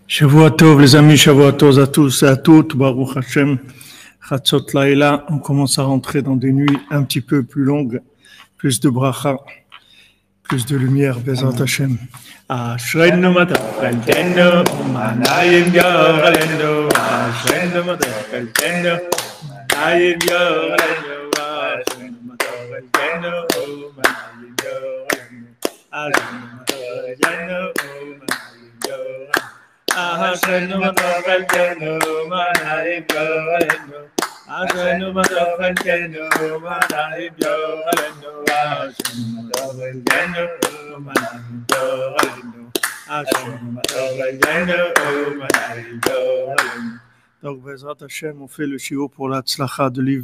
Shavua Tov, les amis, Shavua Tov à tous et à toutes, Baruch Hashem, Chatzot Laïla, on commence à rentrer dans des nuits un petit peu plus longues, plus de bracha, plus de lumière, Bezrat Hashem. Ashreinu matacheltenu, manayim yorelenu, Ashreinu matacheltenu, manayim yorelenu, Ashreinu matacheltenu, manayim yorelenu, Ashreinu matacheltenu, Ashreinu matacheltenu, manayim yorelenu, Ashreinu matacheltenu, manayim yorelenu, Ashreinu matacheltenu, manayim yorelenu, Ashreinu matacheltenu, manayim yorelenu. Donc, Bezrat Hashem, on fait le shiur pour la tzlacha de Liv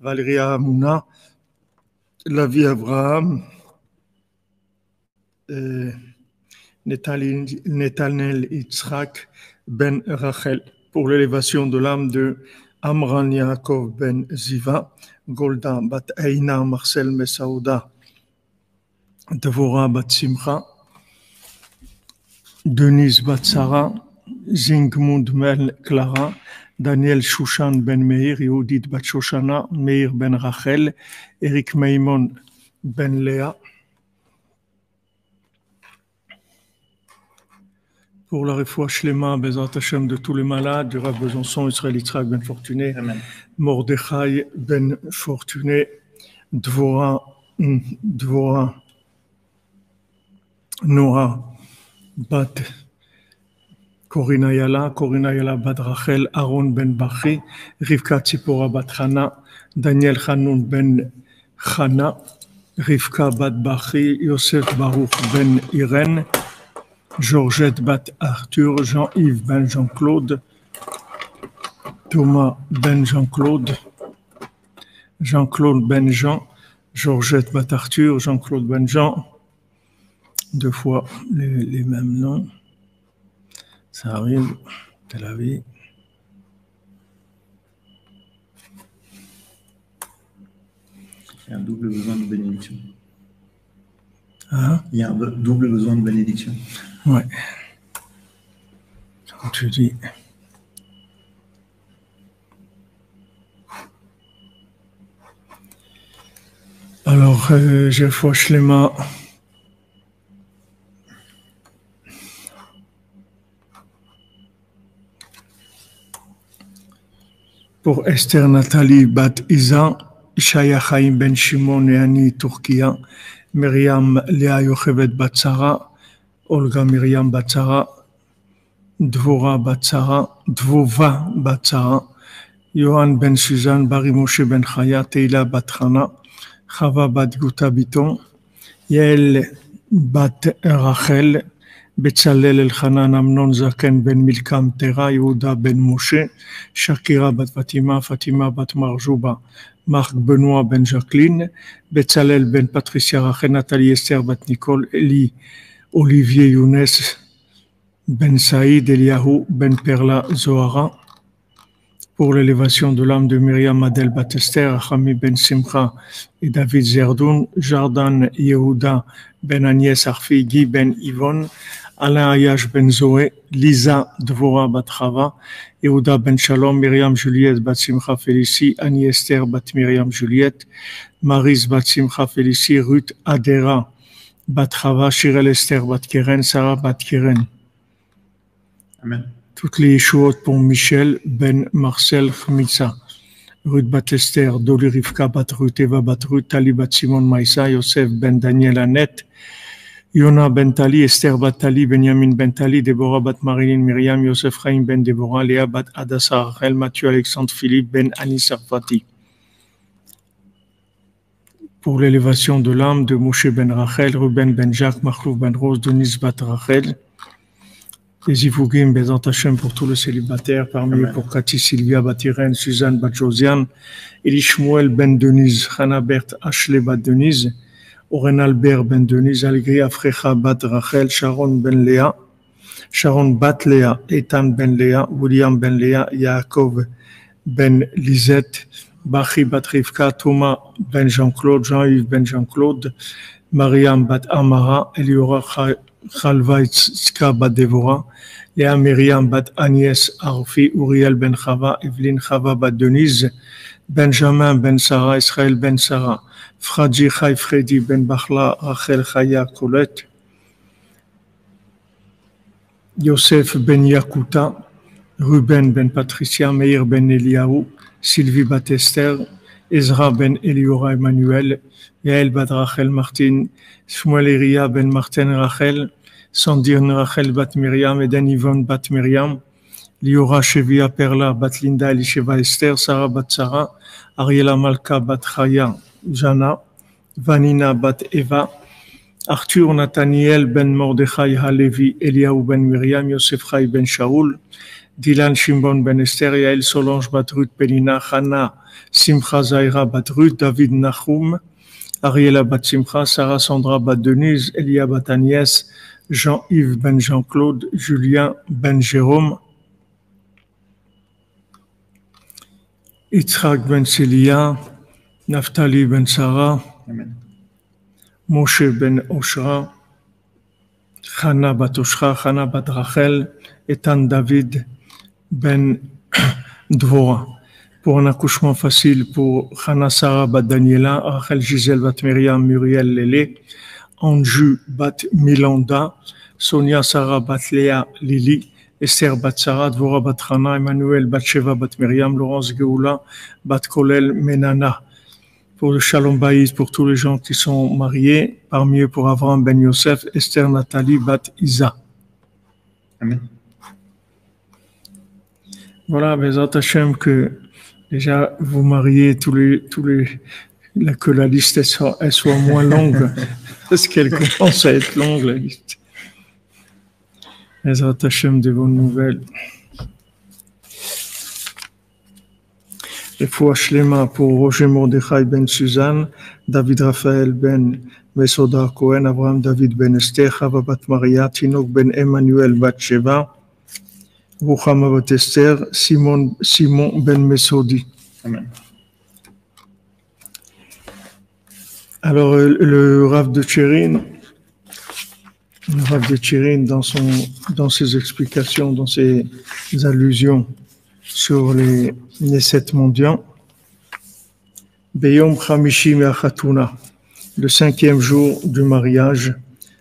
Valérie Amouna, la vie Abraham, Netanel Yitzhak ben Rachel, pour l'élévation de l'âme de Amran Yaakov ben Ziva, Golda bat Eina Marcel Messaouda, Devora bat Simcha, Denise bat Sarah, Zingmund ben Clara, Daniel Shushan ben Meir, Yehudit bat Shoshana, Meir ben Rachel, Eric Maimon ben Léa. Pour la refoua shlema, Bezrat Hashem, de tous les malades, du Rav Besançon, Israël Yitzhak ben Fortuné, Amen. Mordechai ben Fortuné, Dvora, Noah, bat Corina Yala bat Rachel, Aaron ben Bachi, Rivka Tzipora bat Chana, Daniel Hanoun ben Chana, Rivka bat Bachi, Yosef Baruch ben Irène, Georgette bat Arthur, Jean-Yves ben Jean-Claude, Thomas ben Jean-Claude, Jean-Claude ben Jean, Georgette bat Arthur, Jean-Claude ben Jean, deux fois les mêmes noms, ça arrive, c'est la vie. Il y a un double besoin de bénédiction. Hein? Il y a un double besoin de bénédiction. Ouais. Comme tu dis. Alors, j'ai foi Shlema. Pour Esther Nathalie Bat Isa, Ishaya Chaim Ben Shimon et Annie Turkia, Myriam Léa Yochevet Batsara, Olga Myriam Batsara, Dvora Batsara, Dvova Batsara, Yohan Ben Suzanne, Bari Moshe Ben Chaya, Teila Batrana, Chava Bat Guta Biton, Yael Bat Rachel, Betzalel Elchanan Amnon Zaken Ben Milkam Tera, Yehuda Ben Moshe, Shakira Bat Fatima, Fatima Bat Marjouba, Marc Benoît Ben Jacqueline, Betzalel Ben Patricia Rachel, Nathalie Esther Bat Nicole, Eli Olivier Younes Ben Saïd, Eliyahu Ben Perla Zohara, pour l'élévation de l'âme de Myriam Adel Bat Esther, Hami Ben Simcha et David Zerdoun, Jordan Yehuda Ben Agnès Arfi, Guy Ben Yvonne, Alain Ayash Ben Zoé, Lisa Dvora Bat Chava, Yehuda Ben Shalom, Myriam Juliette Bat Simcha Félicie, Annie Esther Bat Myriam Juliette, Maris Bat Simcha Félicie, Ruth Adera Bat Chava, Shirel Esther Bat Keren, Sarah Bat Keren. Amen. Toutes les Yeshuot pour Michel Ben Marcel Khmitsa, Ruth Bat Esther, Doli Rivka Bat Ruth, Eva Bat Ruth, Tali Bat Simon Maïsa, Yosef Ben Daniel Annette, Yona Ben Tali, Esther Bat Tali, Benjamin Ben Tali, Déborah Bat Marilyn Myriam, Yosef Chaim Ben Déborah, Léa Bat Adassa Rachel, Mathieu Alexandre Philippe Ben Anis Sarfati. Pour l'élévation de l'âme de Moshe Ben Rachel, Ruben Ben Jacques, Marlouf Ben Rose, Denis Bat Rachel, les Ivougim, Bezrat Hashem pour tous les célibataires, parmi eux pour Cathy Sylvia Bat Irène, Suzanne Bat Josiane, Eli Shmuel Ben Denise, Hannah Berthe Ashley Bat Denise, Oren Albert Ben Denise, Algri Afrecha Bat Rachel, Sharon Ben Léa, Sharon Bat Léa, Ethan Ben Léa, William Ben Léa, Yaakov Ben Lisette, Bachi Bat Rivka, Thomas Ben Jean-Claude, Jean-Yves Ben Jean-Claude, Mariam Bat Amara, Eliora Chalvaïtska Bat Devora, Léa Myriam bat Agnès Arfi, Uriel ben Chava, Evelyne Chava bat Denise, Benjamin ben Sarah, Israël ben Sarah, Fradji Chai Freddy ben Bachla, Rachel Chaya Colette, Yosef ben Yakuta, Ruben ben Patricia, Meir ben Eliaou, Sylvie bat Esther, Ezra ben Eliora Emmanuel, Yael bat Rachel Martin, Shmuel Eria ben Martin Rachel, Sandrine Rachel bat Myriam, Eden Yvonne bat Myriam, Liora Shevia Perla bat Linda Elisheva Esther, Sarah bat Sarah, Ariela Malka bat Chaya Jana, Vanina bat Eva, Arthur Nathaniel ben Mordechai Halevi, Eliaou ben Myriam, Yosef Chai ben Shaul, Dylan Shimon ben Esther, Yael Solange bat Ruth Pelina, Hana Simcha Zaira bat Ruth, David Nachum, Ariela bat Simcha, Sarah Sandra bat Denise, Elia bat Agnès, Jean-Yves ben Jean-Claude, Julien ben Jérôme, Yitzhak ben Célia, Naftali ben Sarah, Amen. Moshe ben Oshra, Chana bat Oshra, Chana bat Rachel, Ethan David ben Dvora. Pour un accouchement facile pour Chana Sarah bat Daniela, Rachel Gisèle bat Myriam, Muriel Lélé, Anju bat Milanda, Sonia Sarah bat Léa Lili, Esther bat Sarah, Dvora bat Chana, Emmanuel bat Sheva bat Myriam, Laurence Geoula bat Kolel Menana. Pour le Shalom Bayit, pour tous les gens qui sont mariés, parmi eux pour Avraham ben Yosef, Esther Nathalie bat Isa. Amen. Voilà, Bezat Hashem, que déjà vous mariez que la liste elle soit moins longue, parce qu'elle commence à être longue, la liste. Bezat Hashem, de bonnes nouvelles. Refoua Shlema pour Roger Mordechai ben Suzanne, David Raphaël ben Mesoda Cohen, Abraham David ben Esther, Chava bat Maria, Tinok ben Emmanuel bat Sheva, Ruchama bat Esther, Simon ben Mesodi. Amen. Alors le Rav de Tchérin, dans ses explications, dans ses allusions sur les 7 mendiants, Beyom Chamishi Me'achatuna, le 5e jour du mariage,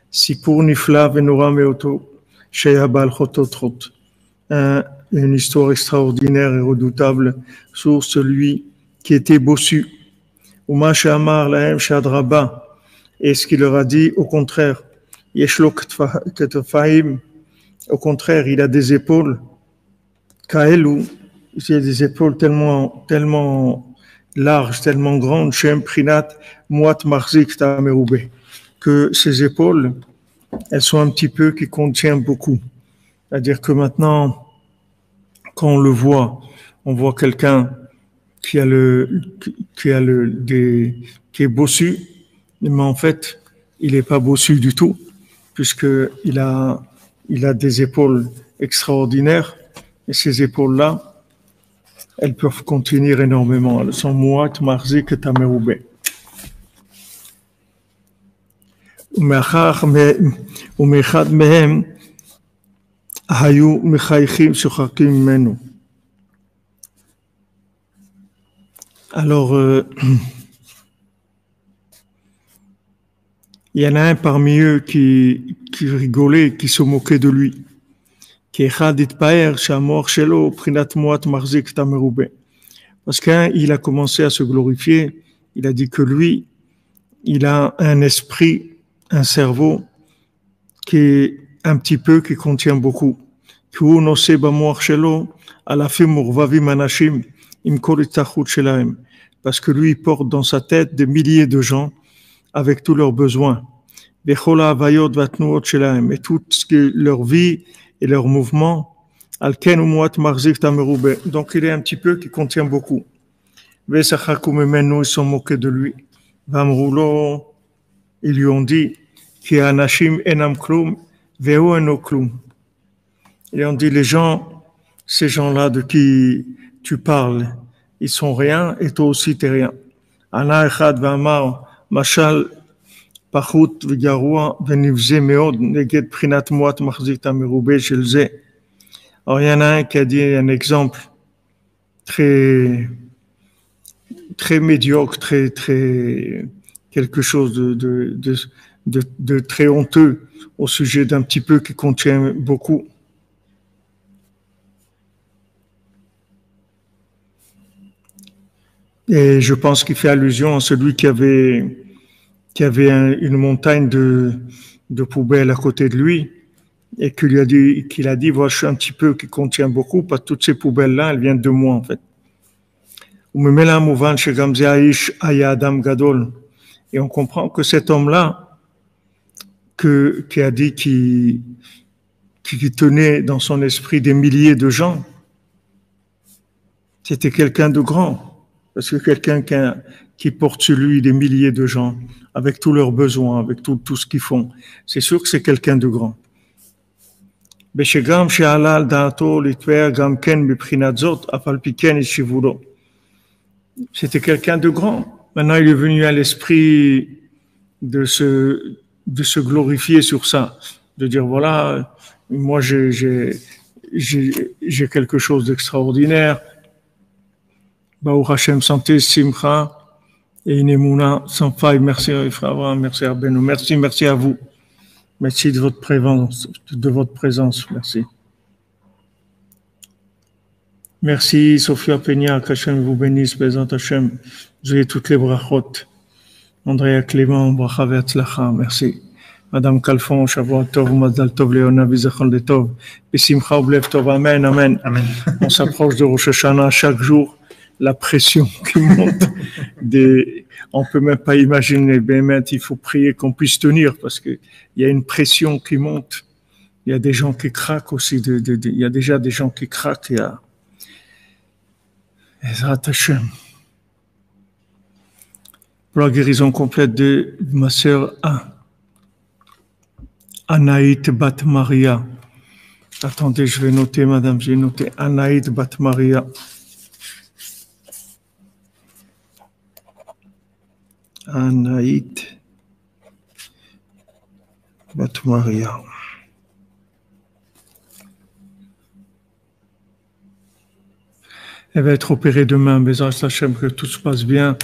Sipur Nifla Venora Meoto, Sheya Bal Chototrot, une histoire extraordinaire et redoutable sur celui qui était bossu. Uma She'amar Lahem She'adraba, et ce qu'il leur a dit, au contraire, Yeshlo Ketfaim, au contraire, il a des épaules, Kaelu, il a des épaules tellement larges, tellement grandes, Shem Prinat Muat Marzik Tameroube, que ces épaules, elles sont un petit peu qui contiennent beaucoup. C'est-à-dire que maintenant, quand on le voit, on voit quelqu'un qui est bossu, mais en fait, il n'est pas bossu du tout, puisqu'il a des épaules extraordinaires, et ces épaules-là, elles peuvent contenir énormément. Elles sont Muat Marzik Tameroube. ומאחד מהם היו מחייכים שוחקים ממנו. Alors, il y en a un parmi eux qui rigolait, qui se moquait de lui. Parce qu'il a commencé à se glorifier, il a dit que lui, il a un esprit, un cerveau qui est un petit peu, qui contient beaucoup. Parce que lui, il porte dans sa tête des milliers de gens avec tous leurs besoins. Et tout ce que leur vie et leurs mouvements. Donc il est un petit peu qui contient beaucoup. Ils sont moqués de lui. Ils lui ont dit ils ont dit, les gens, ces gens-là de qui tu parles, ils sont rien et toi aussi t'es rien. Mashal Pachut Vigarua Venivze Meod Neged Prinat Muat Mahzik Tamerube Shelze Alors, il y en a un qui a dit un exemple très, très médiocre, très, quelque chose de très honteux au sujet d'un petit peu qui contient beaucoup. Et je pense qu'il fait allusion à celui qui avait une montagne de poubelles à côté de lui et qu'il a dit, voilà, je suis un petit peu qui contient beaucoup, parce que toutes ces poubelles-là, elles viennent de moi, en fait. Et on comprend que cet homme-là, qui a dit qu'il tenait dans son esprit des milliers de gens, c'était quelqu'un de grand. Parce que quelqu'un qui porte sur lui des milliers de gens, avec tous leurs besoins, avec tout ce qu'ils font, c'est sûr que c'est quelqu'un de grand. C'était quelqu'un de grand. Maintenant, il est venu à l'esprit de se glorifier sur ça, de dire voilà, moi j'ai quelque chose d'extraordinaire. Baruch Hashem, santé, simcha et une émouna sans faille. Merci frère Abraham, merci à Benou, merci à vous. Merci de votre présence, merci. Merci Sophia Peña, qu'Hachem vous bénisse, Bézant Hachem. Vous avez toutes les brachot. Andrea Clément, bracha ve'atzlacha, merci. Madame Calfon, Shavuot Tov, Mazal Tov, Léona, Vizachol de Tov, Besimcha Oblev Tov, Amen, Amen. Amen. On s'approche de Rosh Hashanah chaque jour. La pression qui monte, on peut même pas imaginer, mais il faut prier qu'on puisse tenir parce que il y a une pression qui monte. Il y a des gens qui craquent aussi, il y a déjà des gens qui craquent. Il y a Ezrat Hashem. Pour la guérison complète de ma sœur Anaït Bat Maria. Attendez, je vais noter, madame, j'ai noté Anaït Bat Maria. Anaït Bat Maria. Elle va être opérée demain. Bézant Hachem, que tout se passe bien.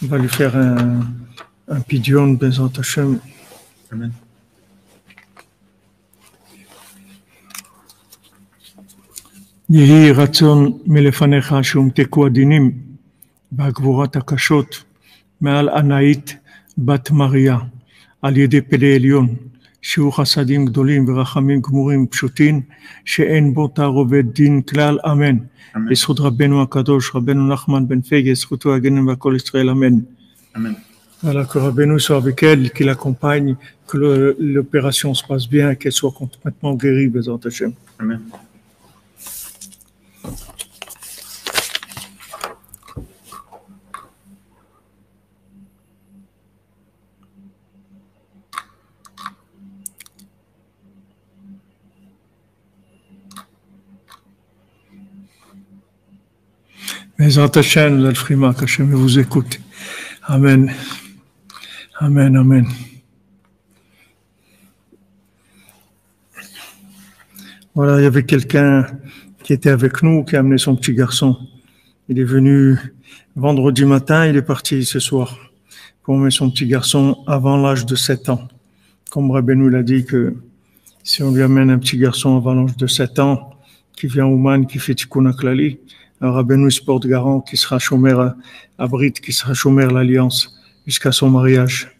On va lui faire un pidion. Bézant Hachem. Amen. Yehi ratzon melefanecha sheumteku adinim ba'gvurat hakashot. מעל ענאית בת מריה, על ידי פלא עליון, שהוא חסדים גדולים ורחמים גמורים פשוטים, שאין בו תערובת דין כלל, אמן. בזכות רבנו הקדוש, רבנו נחמן בן פגה, זכותו הגנם והכל ישראל, אמן. Amen. Voilà, que Rabbeinu soit avec elle, qu'il l'accompagne, que l'opération se passe bien, qu'elle soit complètement guérie, Bézant Hachem. Amen. Bézant Hachem, l'Alfrima, qu'Hachem vous écoute. Amen. Amen, amen. Voilà, il y avait quelqu'un qui était avec nous, qui a amené son petit garçon. Il est venu vendredi matin, il est parti ce soir pour emmener son petit garçon avant l'âge de 7 ans. Comme Rabbeinu l'a dit que si on lui amène un petit garçon avant l'âge de 7 ans, qui vient au Man, qui fait Tikkun HaKlali, Rabbeinu se porte garant qui sera chômer à Brit, qui sera chômer l'Alliance jusqu'à son mariage.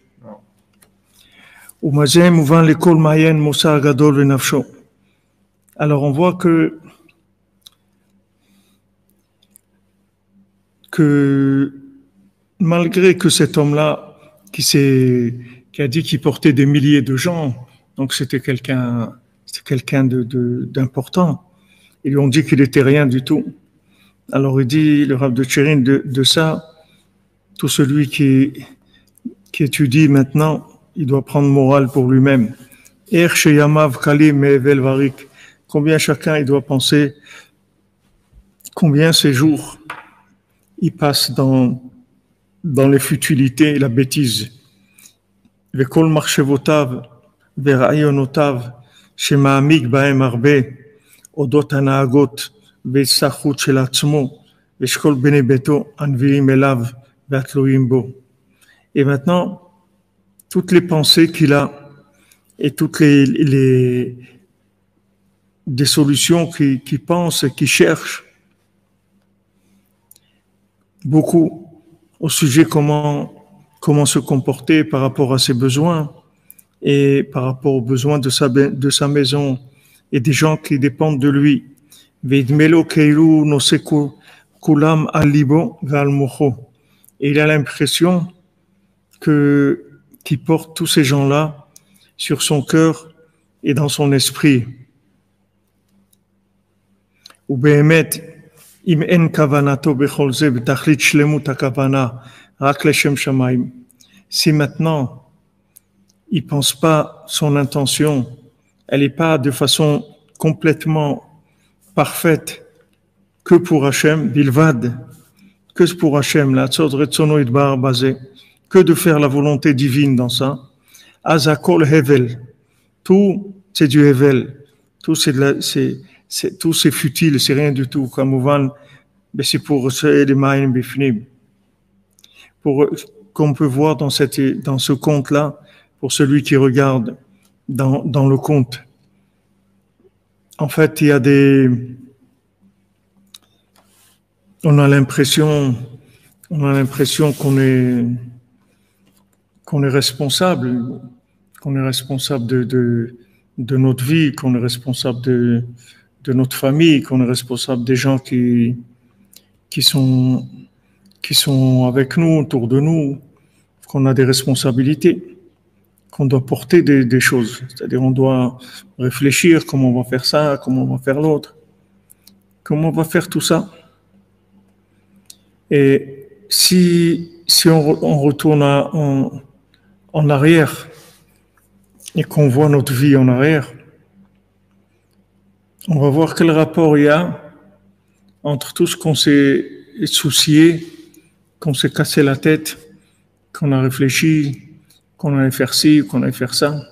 Alors on voit que malgré que cet homme-là qui a dit qu'il portait des milliers de gens, donc c'était quelqu'un d'important, ils lui ont dit qu'il n'était rien du tout. Alors il dit, le Rav de Tchérin, de ça, tout celui qui étudie maintenant, il doit prendre morale pour lui-même. Combien chacun il doit penser, combien ces jours il passe dans les futilités et la bêtise. אודות הנהגות והצטרכות של עצמו ושכל בני ביתו הנביאים אליו והתלויים בו. Et maintenant, toutes les pensées qu'il a et toutes des solutions qu'il pense et qu'il cherche beaucoup au sujet comment se comporter par rapport à ses besoins et par rapport aux besoins de sa maison et des gens qui dépendent de lui. Et il a l'impression qu'il porte tous ces gens-là sur son cœur et dans son esprit. Si maintenant il pense pas, son intention, elle n'est pas de façon complètement parfaite que pour Hachem, bilvad, que pour Hachem, que de faire la volonté divine dans ça. Azakol hevel, tout c'est du hevel, tout tout c'est futile, c'est rien du tout. Comme c'est pour qu'on peut voir dans ce conte-là, pour celui qui regarde dans le conte. En fait, il y a on a l'impression qu'on est responsable, de notre vie, qu'on est responsable de notre famille, qu'on est responsable des gens qui sont avec nous, autour de nous, qu'on a des responsabilités, qu'on doit porter des choses. C'est-à-dire, on doit réfléchir comment on va faire ça, comment on va faire l'autre, comment on va faire tout ça. Et si on retourne en arrière et qu'on voit notre vie en arrière, on va voir quel rapport il y a entre tout ce qu'on s'est soucié, qu'on s'est cassé la tête, qu'on a réfléchi, qu'on allait faire ci, qu'on allait faire ça,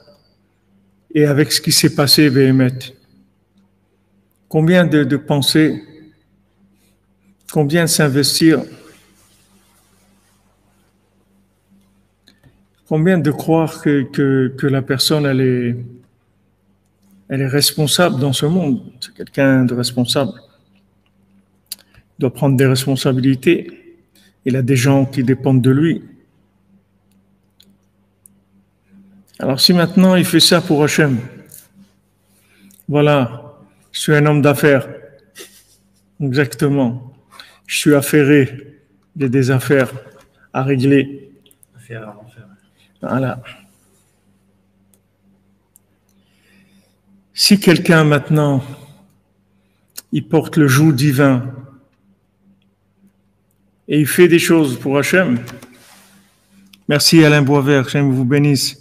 et avec ce qui s'est passé, Béhémet. Combien de pensées, combien de s'investir, combien de croire que la personne, elle est responsable dans ce monde. C'est quelqu'un de responsable. Il doit prendre des responsabilités. Il a des gens qui dépendent de lui. Alors si maintenant il fait ça pour Hachem, voilà, je suis un homme d'affaires, exactement, je suis affairé, j'ai des affaires à régler. Affaire à refaire. Voilà. Si quelqu'un maintenant, il porte le joug divin et il fait des choses pour Hachem, merci Alain Boisvert, Hachem vous bénisse.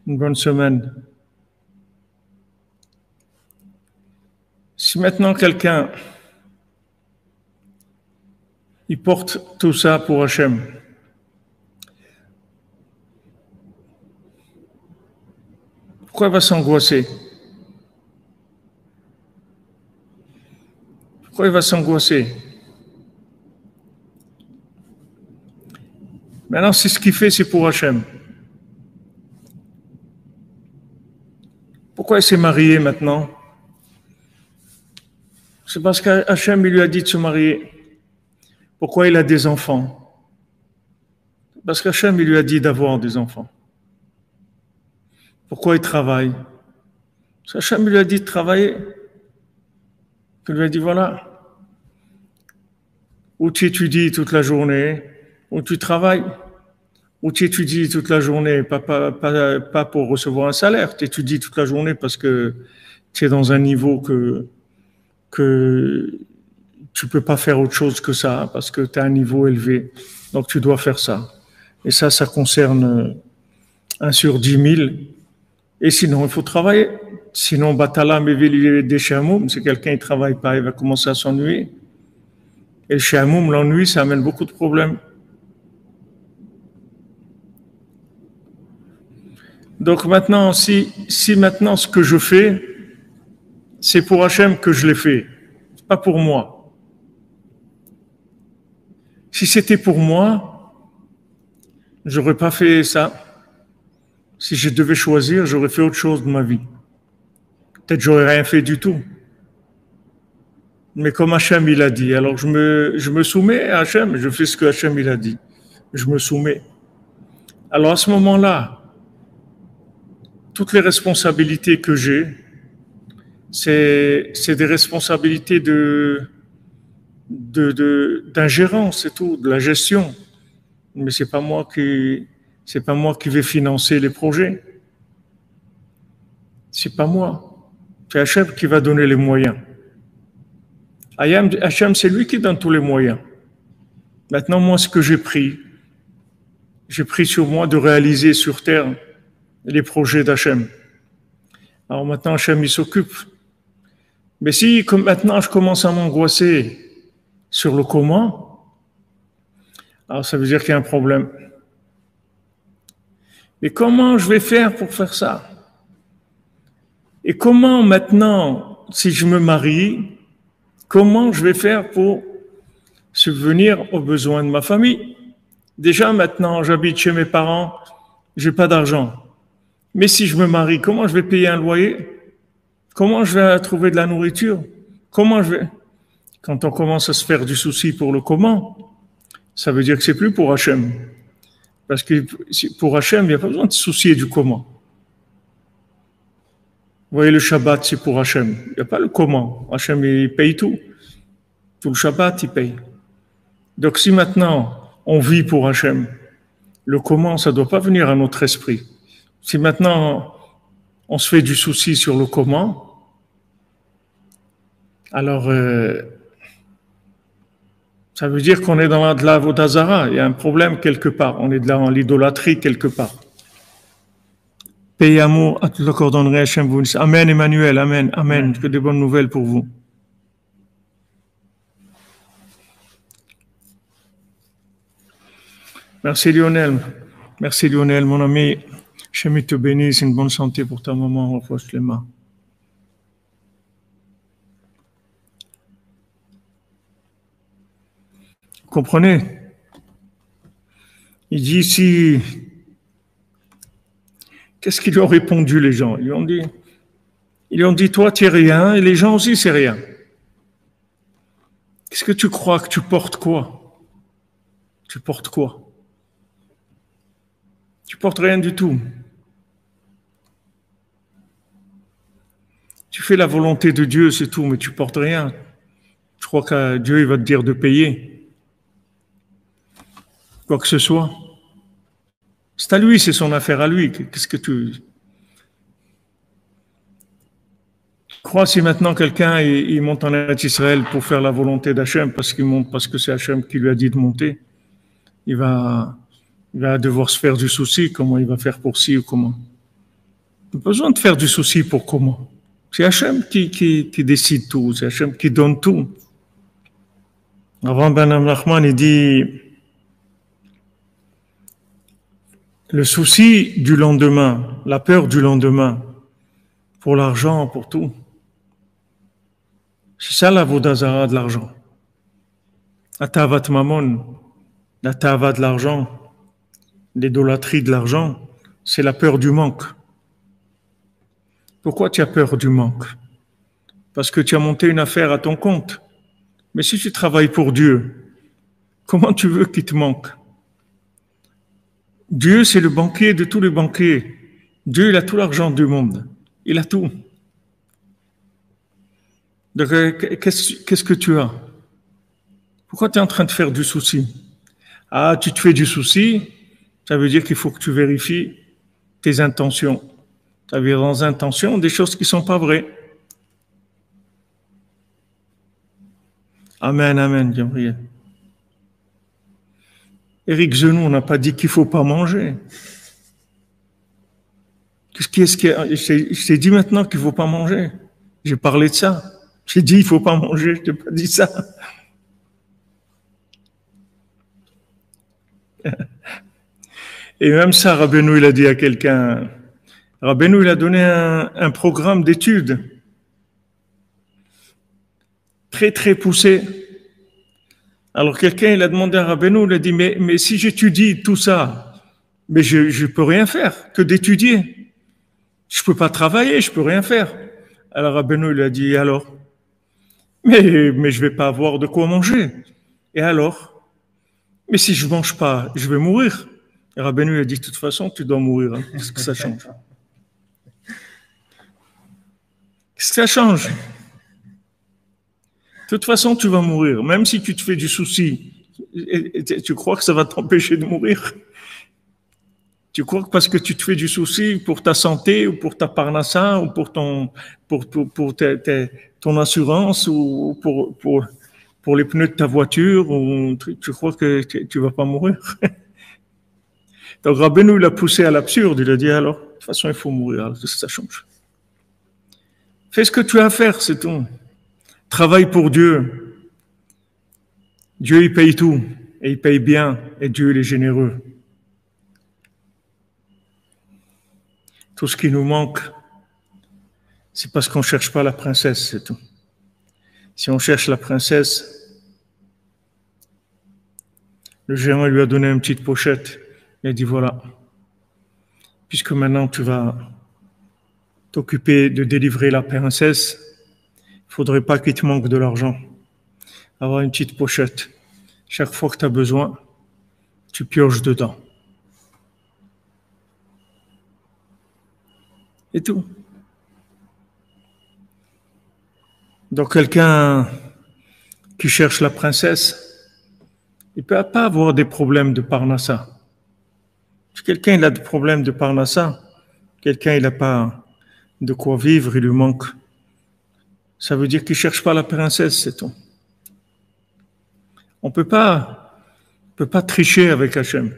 Une bonne semaine. Si maintenant quelqu'un il porte tout ça pour Hachem, pourquoi il va s'angoisser? Pourquoi il va s'angoisser? Maintenant, c'est ce qu'il fait, c'est pour Hachem. Pourquoi il s'est marié maintenant? C'est parce qu'Hachem lui a dit de se marier. Pourquoi il a des enfants? Parce qu'Hachem lui a dit d'avoir des enfants. Pourquoi il travaille? Parce qu'Hachem lui a dit de travailler. Il lui a dit voilà, ou tu étudies toute la journée, ou tu travailles. Ou tu étudies toute la journée, pas pour recevoir un salaire, tu étudies toute la journée parce que tu es dans un niveau que tu peux pas faire autre chose que ça, parce que tu as un niveau élevé. Donc tu dois faire ça. Et ça concerne 1 sur 10 000. Et sinon, il faut travailler. Sinon, Batala Meveli des Shamoum, c'est quelqu'un qui travaille pas, il va commencer à s'ennuyer. Et le Shamoum, l'ennui, ça amène beaucoup de problèmes. Donc maintenant, si maintenant ce que je fais, c'est pour Hachem que je l'ai fait, pas pour moi. Si c'était pour moi, j'aurais pas fait ça. Si je devais choisir, j'aurais fait autre chose de ma vie. Peut-être j'aurais rien fait du tout. Mais comme Hachem il a dit, alors je me soumets à Hachem, je fais ce que Hachem il a dit. Je me soumets. Alors à ce moment-là, toutes les responsabilités que j'ai, c'est des responsabilités d'ingérence, c'est tout, de la gestion. Mais c'est pas moi qui vais financer les projets. C'est pas moi. C'est Hachem qui va donner les moyens. Hachem, c'est lui qui donne tous les moyens. Maintenant, moi, ce que j'ai pris sur moi de réaliser sur terre les projets d'Hachem. Alors maintenant, Hachem, il s'occupe. Mais si, comme maintenant, je commence à m'angoisser sur le comment, alors ça veut dire qu'il y a un problème. Mais comment je vais faire pour faire ça? Et comment maintenant, si je me marie, comment je vais faire pour subvenir aux besoins de ma famille? Déjà maintenant, j'habite chez mes parents, j'ai pas d'argent. Mais si je me marie, comment je vais payer un loyer? Comment je vais trouver de la nourriture? Comment je vais... Quand on commence à se faire du souci pour le comment, ça veut dire que c'est plus pour Hachem. Parce que pour Hachem, il n'y a pas besoin de se soucier du comment. Vous voyez, le Shabbat, c'est pour Hachem. Il n'y a pas le comment. Hachem, il paye tout. Tout le Shabbat, il paye. Donc si maintenant, on vit pour Hachem, le comment, ça ne doit pas venir à notre esprit. Si maintenant, on se fait du souci sur le comment, alors ça veut dire qu'on est dans de la Vodazara. Il y a un problème quelque part. On est dans l'idolâtrie quelque part. Paix et amour, à tout le cordonnerie, Hachem vous. Amen, Emmanuel, amen, amen. Que des bonnes nouvelles pour vous. Merci Lionel. Merci Lionel, mon ami. Hachem te bénisse, une bonne santé pour ta maman. Refasse les mains. Vous comprenez? Il dit ici, qu'est-ce qu'ils lui ont répondu les gens? Ils lui ont dit, toi tu es rien, et les gens aussi c'est rien. Qu'est-ce que tu crois que tu portes quoi? Tu portes quoi? Tu portes rien du tout. Tu fais la volonté de Dieu, c'est tout, mais tu portes rien. Je crois que Dieu il va te dire de payer. Quoi que ce soit. C'est à lui, c'est son affaire à lui. Qu'est-ce que tu crois si maintenant quelqu'un il monte en Eretz Israël pour faire la volonté d'Hachem parce qu'il monte parce que c'est Hachem qui lui a dit de monter, il va devoir se faire du souci, comment il va faire pour ci ou comment. Il n'a pas besoin de faire du souci pour comment. C'est Hachem qui décide tout, c'est Hachem qui donne tout. Avant Ben Nachman, il dit le souci du lendemain, la peur du lendemain, pour l'argent, pour tout. C'est ça la vodazara de l'argent. La tavat mamon, la tava de l'argent, l'idolâtrie de l'argent, c'est la peur du manque. Pourquoi tu as peur du manque? Parce que tu as monté une affaire à ton compte. Mais si tu travailles pour Dieu, comment tu veux qu'il te manque? Dieu, c'est le banquier de tous les banquiers. Dieu, il a tout l'argent du monde. Il a tout. Donc, qu'est-ce que tu as? Pourquoi tu es en train de faire du souci? Ah, tu te fais du souci, ça veut dire qu'il faut que tu vérifies tes intentions. Tu as dans intentions des choses qui ne sont pas vraies. Amen, amen, Gabriel. Éric Zenou, on n'a pas dit qu'il ne faut pas manger. Je t'ai dit maintenant qu'il ne faut pas manger. J'ai parlé de ça. J'ai dit il ne faut pas manger, je t'ai pas dit ça. Et même ça, Rabbeinu, il a dit à quelqu'un, Rabbeinu, il a donné un programme d'études. très très poussé. Alors quelqu'un il a demandé à Rabbeinu, il a dit mais si j'étudie tout ça, mais je peux rien faire que d'étudier. Je peux pas travailler, je peux rien faire. Alors Rabbeinu il a dit alors, mais je vais pas avoir de quoi manger. Et alors? Mais si je mange pas, je vais mourir. Et Rabbeinu il a dit de toute façon tu dois mourir. Hein. Qu'est-ce que ça change? Qu'est-ce que ça change? De toute façon, tu vas mourir. Même si tu te fais du souci, tu crois que ça va t'empêcher de mourir? Tu crois que parce que tu te fais du souci pour ta santé ou pour ta parnassa ou pour ton assurance ou pour les pneus de ta voiture, ou tu crois que tu vas pas mourir? Donc Rabbeinu l'a poussé à l'absurde. Il a dit alors, de toute façon, il faut mourir. Alors, qu'est-ce que ça change? Fais ce que tu as à faire, c'est tout. Travaille pour Dieu. Dieu, il paye tout. Et il paye bien. Et Dieu, il est généreux. Tout ce qui nous manque, c'est parce qu'on ne cherche pas la princesse, c'est tout. Si on cherche la princesse, le géant lui a donné une petite pochette. Il a dit, voilà, puisque maintenant tu vas t'occuper de délivrer la princesse, il ne faudrait pas qu'il te manque de l'argent. Avoir une petite pochette. Chaque fois que tu as besoin, tu pioches dedans. Et tout. Donc quelqu'un qui cherche la princesse, il ne peut pas avoir des problèmes de parnassa. Si quelqu'un il a des problèmes de parnassa, quelqu'un il n'a pas de quoi vivre, il lui manque. Ça veut dire qu'il ne cherche pas la princesse, c'est tout. On ne peut pas tricher avec Hachem.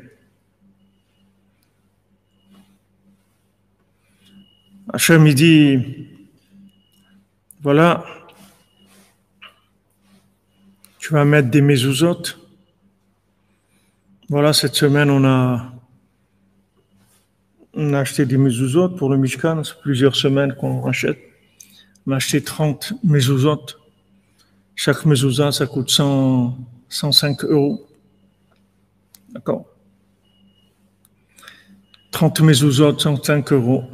Hachem, il dit, voilà, tu vas mettre des mezuzot. Voilà, cette semaine, on a acheté des mezuzot pour le Mishkan. C'est plusieurs semaines qu'on rachète. On a acheté 30 mezuzot. Chaque mezuzah, ça coûte 105 euros. D'accord? 30 mezuzot, 105 euros.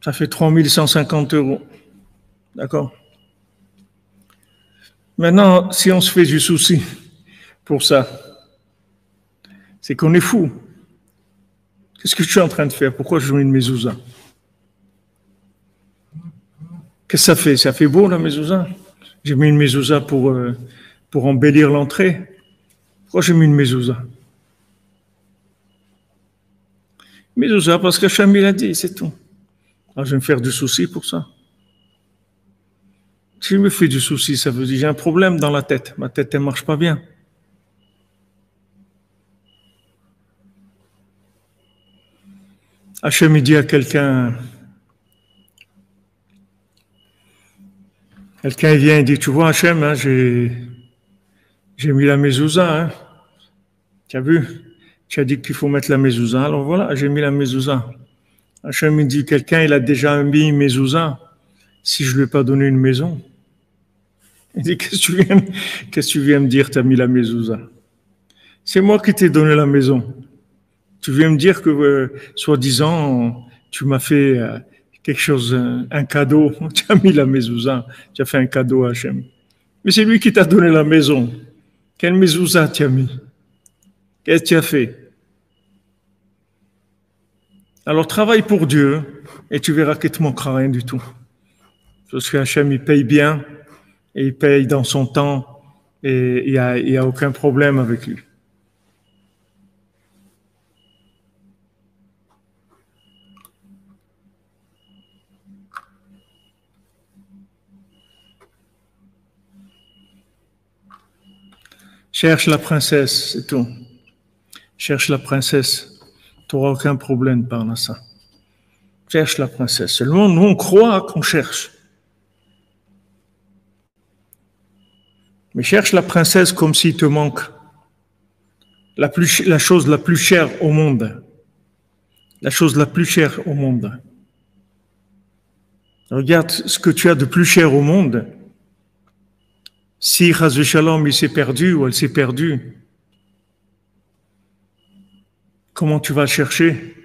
Ça fait 3150 euros. D'accord? Maintenant, si on se fait du souci pour ça, c'est qu'on est fou. Qu'est-ce que je suis en train de faire? Pourquoi je mets une mezouza? Qu'est-ce que ça fait? Ça fait beau la mezouza? J'ai mis une mezouza pour embellir l'entrée. Pourquoi j'ai mis une mezouza? Mezouza parce que Hachem il a dit, c'est tout. Alors je vais me faire du souci pour ça. Si je me fais du souci, ça veut dire j'ai un problème dans la tête. Ma tête, elle marche pas bien. Hachem il dit à quelqu'un il vient et dit, tu vois Hachem, hein, j'ai mis la mezouza. Hein. Tu as vu? Tu as dit qu'il faut mettre la mezouza. Alors voilà, j'ai mis la mezouza. Hachem il dit, quelqu'un il a déjà mis une mezouza. Si je lui ai pas donné une maison. Il dit, qu'est-ce que tu viens me dire, tu as mis la mezouza? C'est moi qui t'ai donné la maison. Tu viens me dire que, soi-disant, tu m'as fait quelque chose, un cadeau. Tu as mis la mezouza, tu as fait un cadeau à Hachem. Mais c'est lui qui t'a donné la maison. Quelle mezouza tu as mis? Qu'est-ce que tu as fait? Alors travaille pour Dieu et tu verras qu'il ne te manquera rien du tout. Parce que Hachem, il paye bien et il paye dans son temps et il y a aucun problème avec lui. Cherche la princesse, c'est tout. Cherche la princesse. Tu n'auras aucun problème par ça. Cherche la princesse. Seulement, nous, on croit qu'on cherche. Mais cherche la princesse comme s'il te manque la chose la plus chère au monde. La chose la plus chère au monde. Regarde ce que tu as de plus cher au monde Si Chas v'Shalom, il s'est perdu ou elle s'est perdue, comment tu vas le chercher?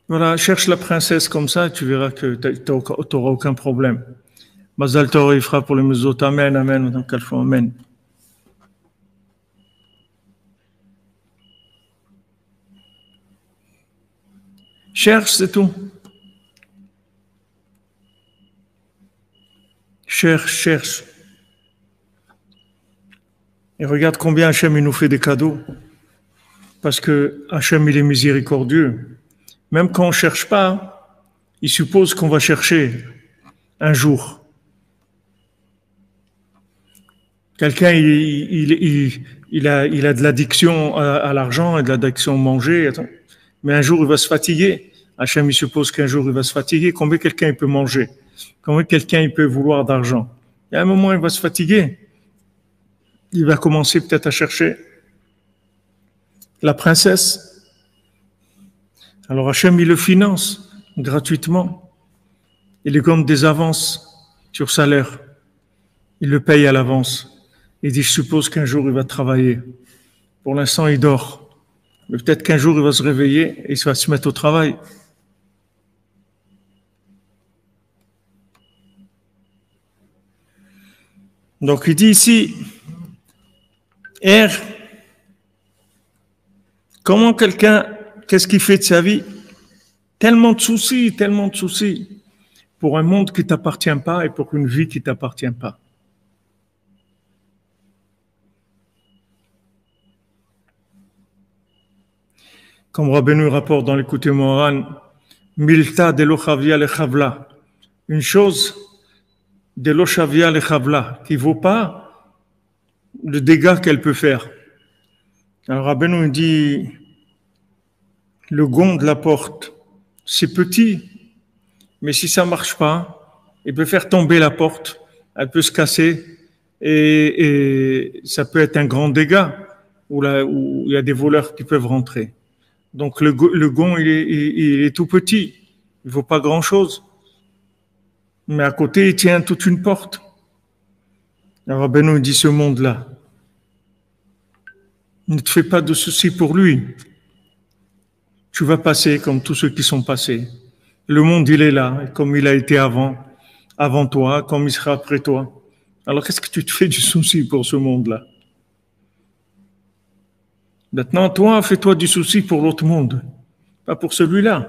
Voilà, cherche la princesse comme ça, et tu verras que tu n'auras aucun problème. Mazal Tov, il fera pour les Mezot. Amen, amen, autant qu'elle fois, amen. Cherche, c'est tout. Cherche, cherche. Et regarde combien Hachem il nous fait des cadeaux. Parce que Hachem il est miséricordieux. Même quand on ne cherche pas, il suppose qu'on va chercher un jour. Quelqu'un, il a de l'addiction à l'argent et de l'addiction à manger. Mais un jour, il va se fatiguer. Hachem, il suppose qu'un jour, il va se fatiguer. Combien quelqu'un il peut manger? Combien quelqu'un il peut vouloir d'argent? Et à un moment, il va se fatiguer. Il va commencer peut-être à chercher la princesse. Alors Hachem, il le finance gratuitement. Il lui donne des avances sur salaire. Il le paye à l'avance. Il dit, je suppose qu'un jour, il va travailler. Pour l'instant, il dort. Mais peut-être qu'un jour, il va se réveiller et il va se mettre au travail. Donc, il dit ici, comment quelqu'un, qu'est-ce qu'il fait de sa vie? Tellement de soucis, pour un monde qui ne t'appartient pas et pour une vie qui ne t'appartient pas. Comme Rabbeinu rapporte dans l'écouté Moran, Milta de l'ochavia le chavla. Une chose de l'ochavia le chavla qui ne vaut pas le dégât qu'elle peut faire. Alors Rabbeinu dit, le gond de la porte, c'est petit, mais si ça ne marche pas, il peut faire tomber la porte, elle peut se casser et ça peut être un grand dégât où il y a des voleurs qui peuvent rentrer. Donc le gond, il est tout petit, il ne vaut pas grand-chose. Mais à côté, il tient toute une porte. Alors Rabbeinu dit ce monde-là, ne te fais pas de soucis pour lui. Tu vas passer comme tous ceux qui sont passés. Le monde, il est là, comme il a été avant toi, comme il sera après toi. Alors qu'est-ce que tu te fais du souci pour ce monde-là? Maintenant, toi, fais-toi du souci pour l'autre monde, pas pour celui-là.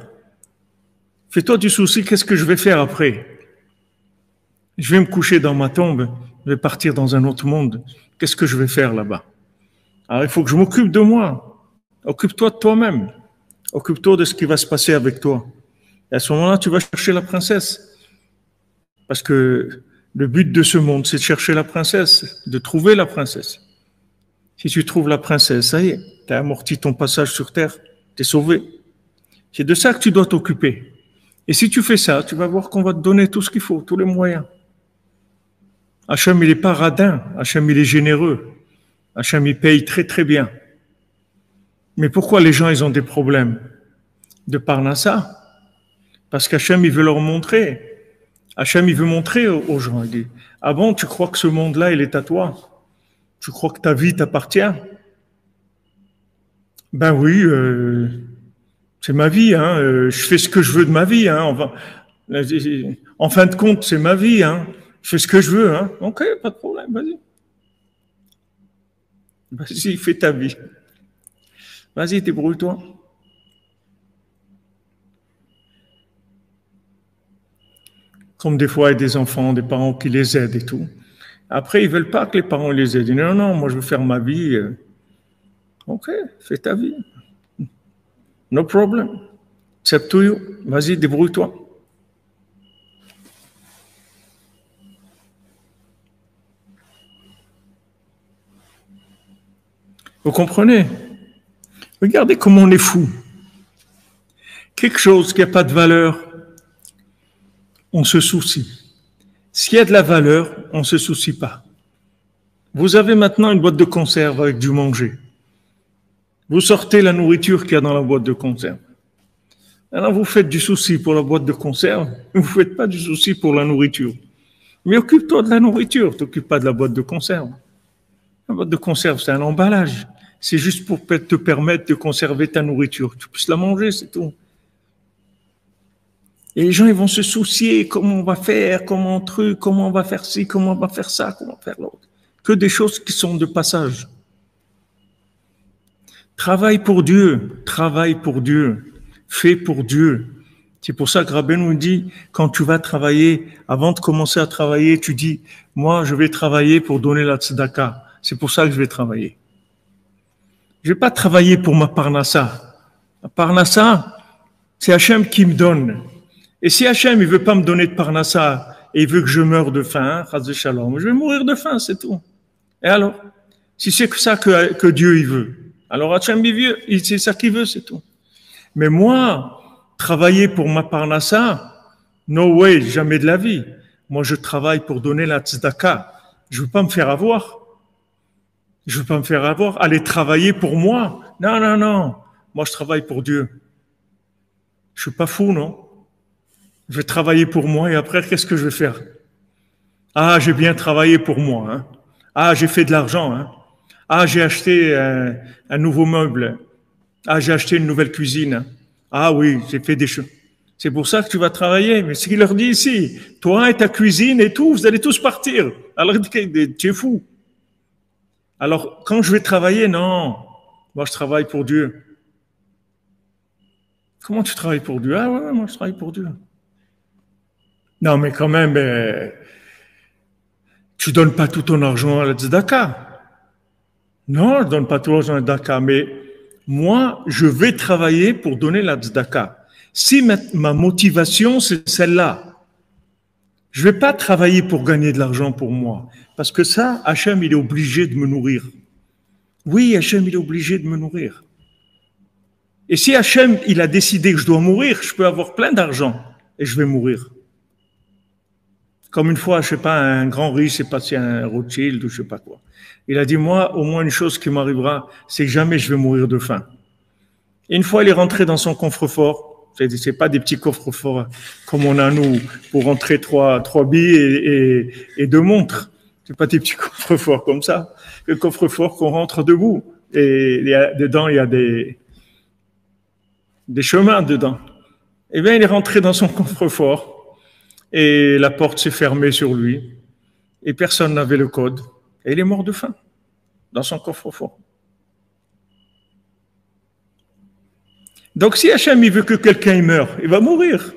Fais-toi du souci, qu'est-ce que je vais faire après? Je vais me coucher dans ma tombe, je vais partir dans un autre monde. Qu'est-ce que je vais faire là-bas? Alors, il faut que je m'occupe de moi. Occupe-toi de toi-même. Occupe-toi de ce qui va se passer avec toi. Et à ce moment-là, tu vas chercher la princesse. Parce que le but de ce monde, c'est de chercher la princesse, de trouver la princesse. Si tu trouves la princesse, ça y est, tu as amorti ton passage sur terre, tu es sauvé. C'est de ça que tu dois t'occuper. Et si tu fais ça, tu vas voir qu'on va te donner tout ce qu'il faut, tous les moyens. Hachem, il n'est pas radin. Hachem, il est généreux. Hachem, il paye très très bien. Mais pourquoi les gens, ils ont des problèmes? De Parnassa? Parce qu'Hachem, il veut leur montrer. Hachem, il veut montrer aux gens. Il dit, ah bon, tu crois que ce monde-là, il est à toi? Tu crois que ta vie t'appartient? Ben oui, c'est ma vie. Je fais ce que je veux de ma vie. En fin de compte, c'est ma vie. Je fais ce que je veux. Ok, pas de problème, vas-y. Vas-y, fais ta vie. Vas-y, débrouille-toi. Comme des fois, il y a des enfants, des parents qui les aident et tout. Après, ils ne veulent pas que les parents les aident. Ils disent, non, non, moi, je veux faire ma vie. Ok, fais ta vie. No problem. C'est up to you. Vas-y, débrouille-toi. Vous comprenez? Regardez comment on est fou. Quelque chose qui n'a pas de valeur, on se soucie. S'il y a de la valeur, on ne se soucie pas. Vous avez maintenant une boîte de conserve avec du manger. Vous sortez la nourriture qu'il y a dans la boîte de conserve. Alors vous faites du souci pour la boîte de conserve, vous ne faites pas du souci pour la nourriture. Mais occupe-toi de la nourriture, t'occupe pas de la boîte de conserve. La boîte de conserve, c'est un emballage. C'est juste pour te permettre de conserver ta nourriture. Tu puisses la manger, c'est tout. Et les gens, ils vont se soucier comment on va faire, comment on va faire ci, comment on va faire ça, comment on va faire l'autre. Que des choses qui sont de passage. Travaille pour Dieu, fais pour Dieu. C'est pour ça que Rabbi nous dit, quand tu vas travailler, avant de commencer à travailler, tu dis, moi, je vais travailler pour donner la tzedaka. C'est pour ça que je vais travailler. Je vais pas travailler pour ma parnassa. Ma parnassa, c'est Hachem qui me donne. Et si Hachem, il veut pas me donner de parnassa, et il veut que je meure de faim, chas de shalom, je vais mourir de faim, c'est tout. Et alors? Si c'est que ça que Dieu, il veut. Alors Hachem, c'est ça qu'il veut, c'est tout. Mais moi, travailler pour ma parnassa, no way, jamais de la vie. Moi, je travaille pour donner la tzedaka. Je veux pas me faire avoir. Je veux pas me faire avoir. Aller travailler pour moi. Non, non, non. Moi, je travaille pour Dieu. Je suis pas fou, non? Je vais travailler pour moi et après, qu'est-ce que je vais faire? Ah, j'ai bien travaillé pour moi, hein. Ah, j'ai fait de l'argent, hein. Ah, j'ai acheté un nouveau meuble. Ah, j'ai acheté une nouvelle cuisine. Ah oui, j'ai fait des choses. C'est pour ça que tu vas travailler. Mais ce qu'il leur dit ici, toi et ta cuisine et tout, vous allez tous partir. Alors, tu es fou. Alors, quand je vais travailler, non. Moi, je travaille pour Dieu. Comment tu travailles pour Dieu? Ah ouais, moi, je travaille pour Dieu. Non, mais quand même, tu donnes pas tout ton argent à la tzedaka. Non, je donne pas tout l'argent à la tzedaka, mais moi, je vais travailler pour donner la tzedaka. Si ma motivation, c'est celle-là, je vais pas travailler pour gagner de l'argent pour moi. Parce que ça, Hachem, il est obligé de me nourrir. Oui, Hachem, il est obligé de me nourrir. Et si Hachem, il a décidé que je dois mourir, je peux avoir plein d'argent et je vais mourir. Comme une fois, je sais pas, un grand riche s'est passé un Rothschild ou je sais pas quoi. Il a dit, moi, au moins une chose qui m'arrivera, c'est que jamais je vais mourir de faim. Et une fois, il est rentré dans son coffre-fort. C'est pas des petits coffres-forts comme on a nous pour rentrer trois billes et deux montres. C'est pas des petits coffres-forts comme ça. Le coffre-fort qu'on rentre debout. Et dedans, il y a des chemins dedans. Eh bien, il est rentré dans son coffre-fort et la porte s'est fermée sur lui et personne n'avait le code. Et il est mort de faim dans son coffre-fort. Donc, si Hachem il veut que quelqu'un meure, il va mourir.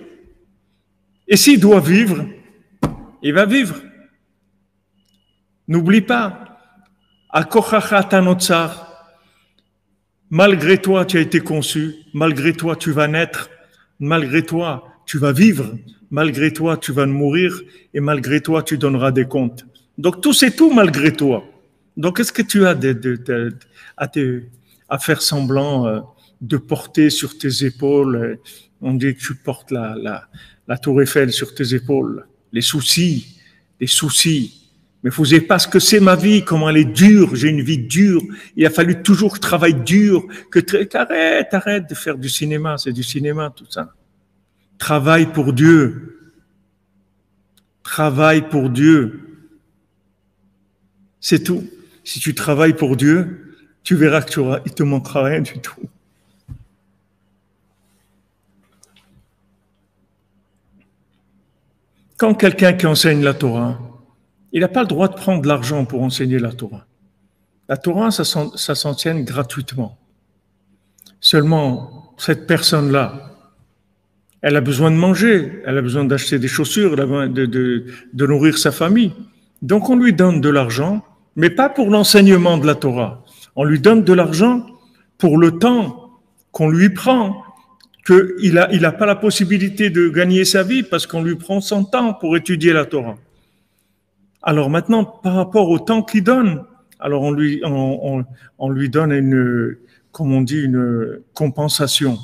Et s'il doit vivre, il va vivre. N'oublie pas, malgré toi, tu as été conçu, malgré toi, tu vas naître, malgré toi, tu vas vivre, malgré toi, tu vas mourir, et malgré toi, tu donneras des comptes. Donc, tout, c'est tout malgré toi. Donc, est-ce que tu as à faire semblant de porter sur tes épaules, on dit que tu portes la tour Eiffel sur tes épaules, les soucis. Mais vous savez pas ce que c'est ma vie, comment elle est dure, j'ai une vie dure, il a fallu toujours que je travaille dur, arrête de faire du cinéma, c'est du cinéma tout ça. Travaille pour Dieu. C'est tout. Si tu travailles pour Dieu, tu verras que il te manquera rien du tout. Quand quelqu'un qui enseigne la Torah, il n'a pas le droit de prendre de l'argent pour enseigner la Torah. La Torah, ça s'enseigne gratuitement. Seulement, cette personne-là, elle a besoin de manger, elle a besoin d'acheter des chaussures, elle a besoin de nourrir sa famille. Donc, on lui donne de l'argent, mais pas pour l'enseignement de la Torah. On lui donne de l'argent pour le temps qu'on lui prend, qu'il a pas la possibilité de gagner sa vie parce qu'on lui prend son temps pour étudier la Torah. Alors maintenant, par rapport au temps qu'il donne, alors on lui donne une compensation.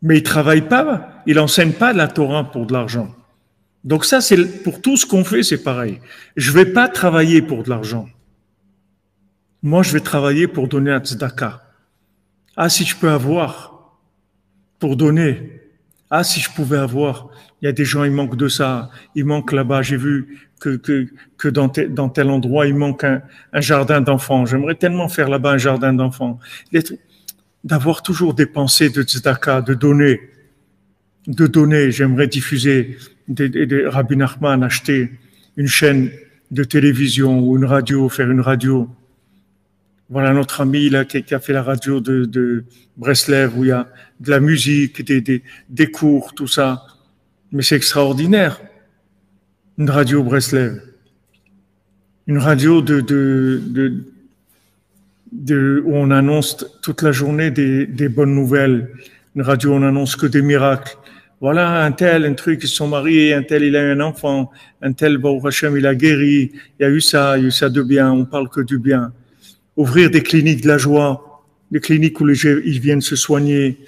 Mais il travaille pas, il enseigne pas la Torah pour de l'argent. Donc ça, c'est pour tout ce qu'on fait, c'est pareil. Je vais pas travailler pour de l'argent. Moi, je vais travailler pour donner un tzedaka. Ah, si je peux avoir pour donner Ah, si je pouvais avoir, il y a des gens, ils manquent de ça, il manque là-bas, j'ai vu que dans tel endroit, il manque un jardin d'enfants. J'aimerais tellement faire là-bas un jardin d'enfants. D'avoir toujours des pensées de tzedaka, de donner. J'aimerais diffuser Rabbi Nachman, acheter une chaîne de télévision ou une radio, faire une radio. Voilà notre ami là qui a fait la radio de Breslev où il y a de la musique, des cours, tout ça. Mais c'est extraordinaire. Une radio Breslev. Une radio où on annonce toute la journée des bonnes nouvelles. Une radio où on annonce que des miracles. Voilà, un truc, ils se sont mariés, un tel, il a eu un enfant, un tel, Baruch Hashem, il a guéri, il y a eu ça de bien, on parle que du bien. Ouvrir des cliniques de la joie, des cliniques où les gens ils viennent se soigner,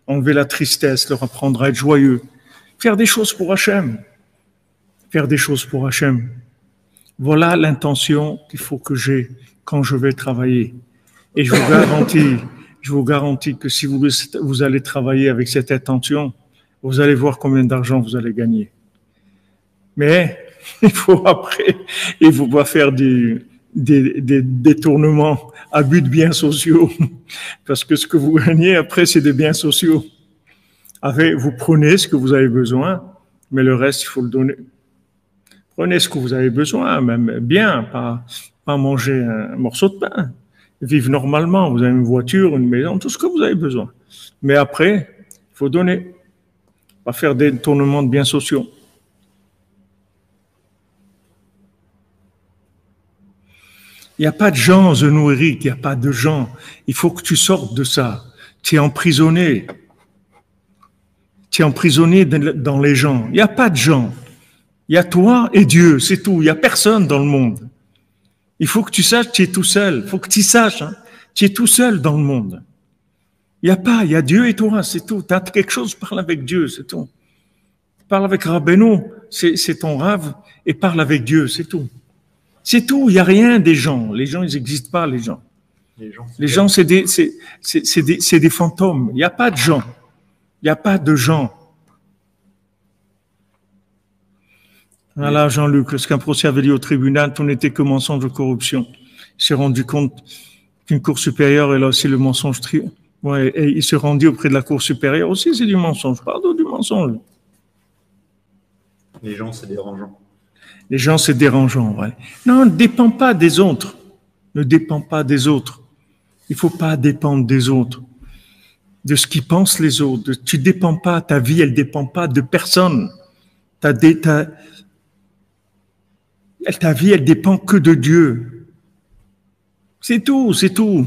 enlever la tristesse, leur apprendre à être joyeux. Faire des choses pour Hachem. Faire des choses pour Hachem. Voilà l'intention qu'il faut que j'ai quand je vais travailler. Et je vous garantis que si vous allez travailler avec cette intention, vous allez voir combien d'argent vous allez gagner. Mais il faut pas faire des détournements à but de biens sociaux. Parce que ce que vous gagnez après, c'est des biens sociaux. Vous prenez ce que vous avez besoin, mais le reste, il faut le donner. Prenez ce que vous avez besoin, même bien, pas manger un morceau de pain. Vivre normalement, vous avez une voiture, une maison, tout ce que vous avez besoin. Mais après, il faut donner. Pas faire des détournements de biens sociaux. Il n'y a pas de gens, Zenouérik, il n'y a pas de gens. Il faut que tu sortes de ça. Tu es emprisonné. Tu es emprisonné dans les gens. Il n'y a pas de gens. Il y a toi et Dieu, c'est tout. Il n'y a personne dans le monde. Il faut que tu saches que tu es tout seul. Il faut que tu saches, tu es tout seul dans le monde. Il y a Dieu et toi, c'est tout. Tu as quelque chose, parle avec Dieu, c'est tout. Parle avec Rabbeinu, c'est ton rave, et parle avec Dieu, c'est tout. C'est tout, il n'y a rien des gens. Les gens, ils n'existent pas, les gens. Les gens, c'est des fantômes. Il n'y a pas de gens. Il n'y a pas de gens. Voilà, Jean-Luc, lorsqu'un procès avait lieu au tribunal, tout n'était que mensonge de corruption. Il s'est rendu compte qu'une cour supérieure, elle a aussi le mensonge. Ouais, et il se rendit auprès de la cour supérieure aussi, c'est du mensonge. Pardon, du mensonge. Les gens, c'est dérangeant. Les gens, c'est dérangeant. Ouais. Non, ne dépend pas des autres. Ne dépend pas des autres. Il faut pas dépendre des autres, de ce qu'ils pensent les autres. Tu dépends pas, ta vie, elle dépend pas de personne. Ta vie, elle dépend que de Dieu. C'est tout, c'est tout.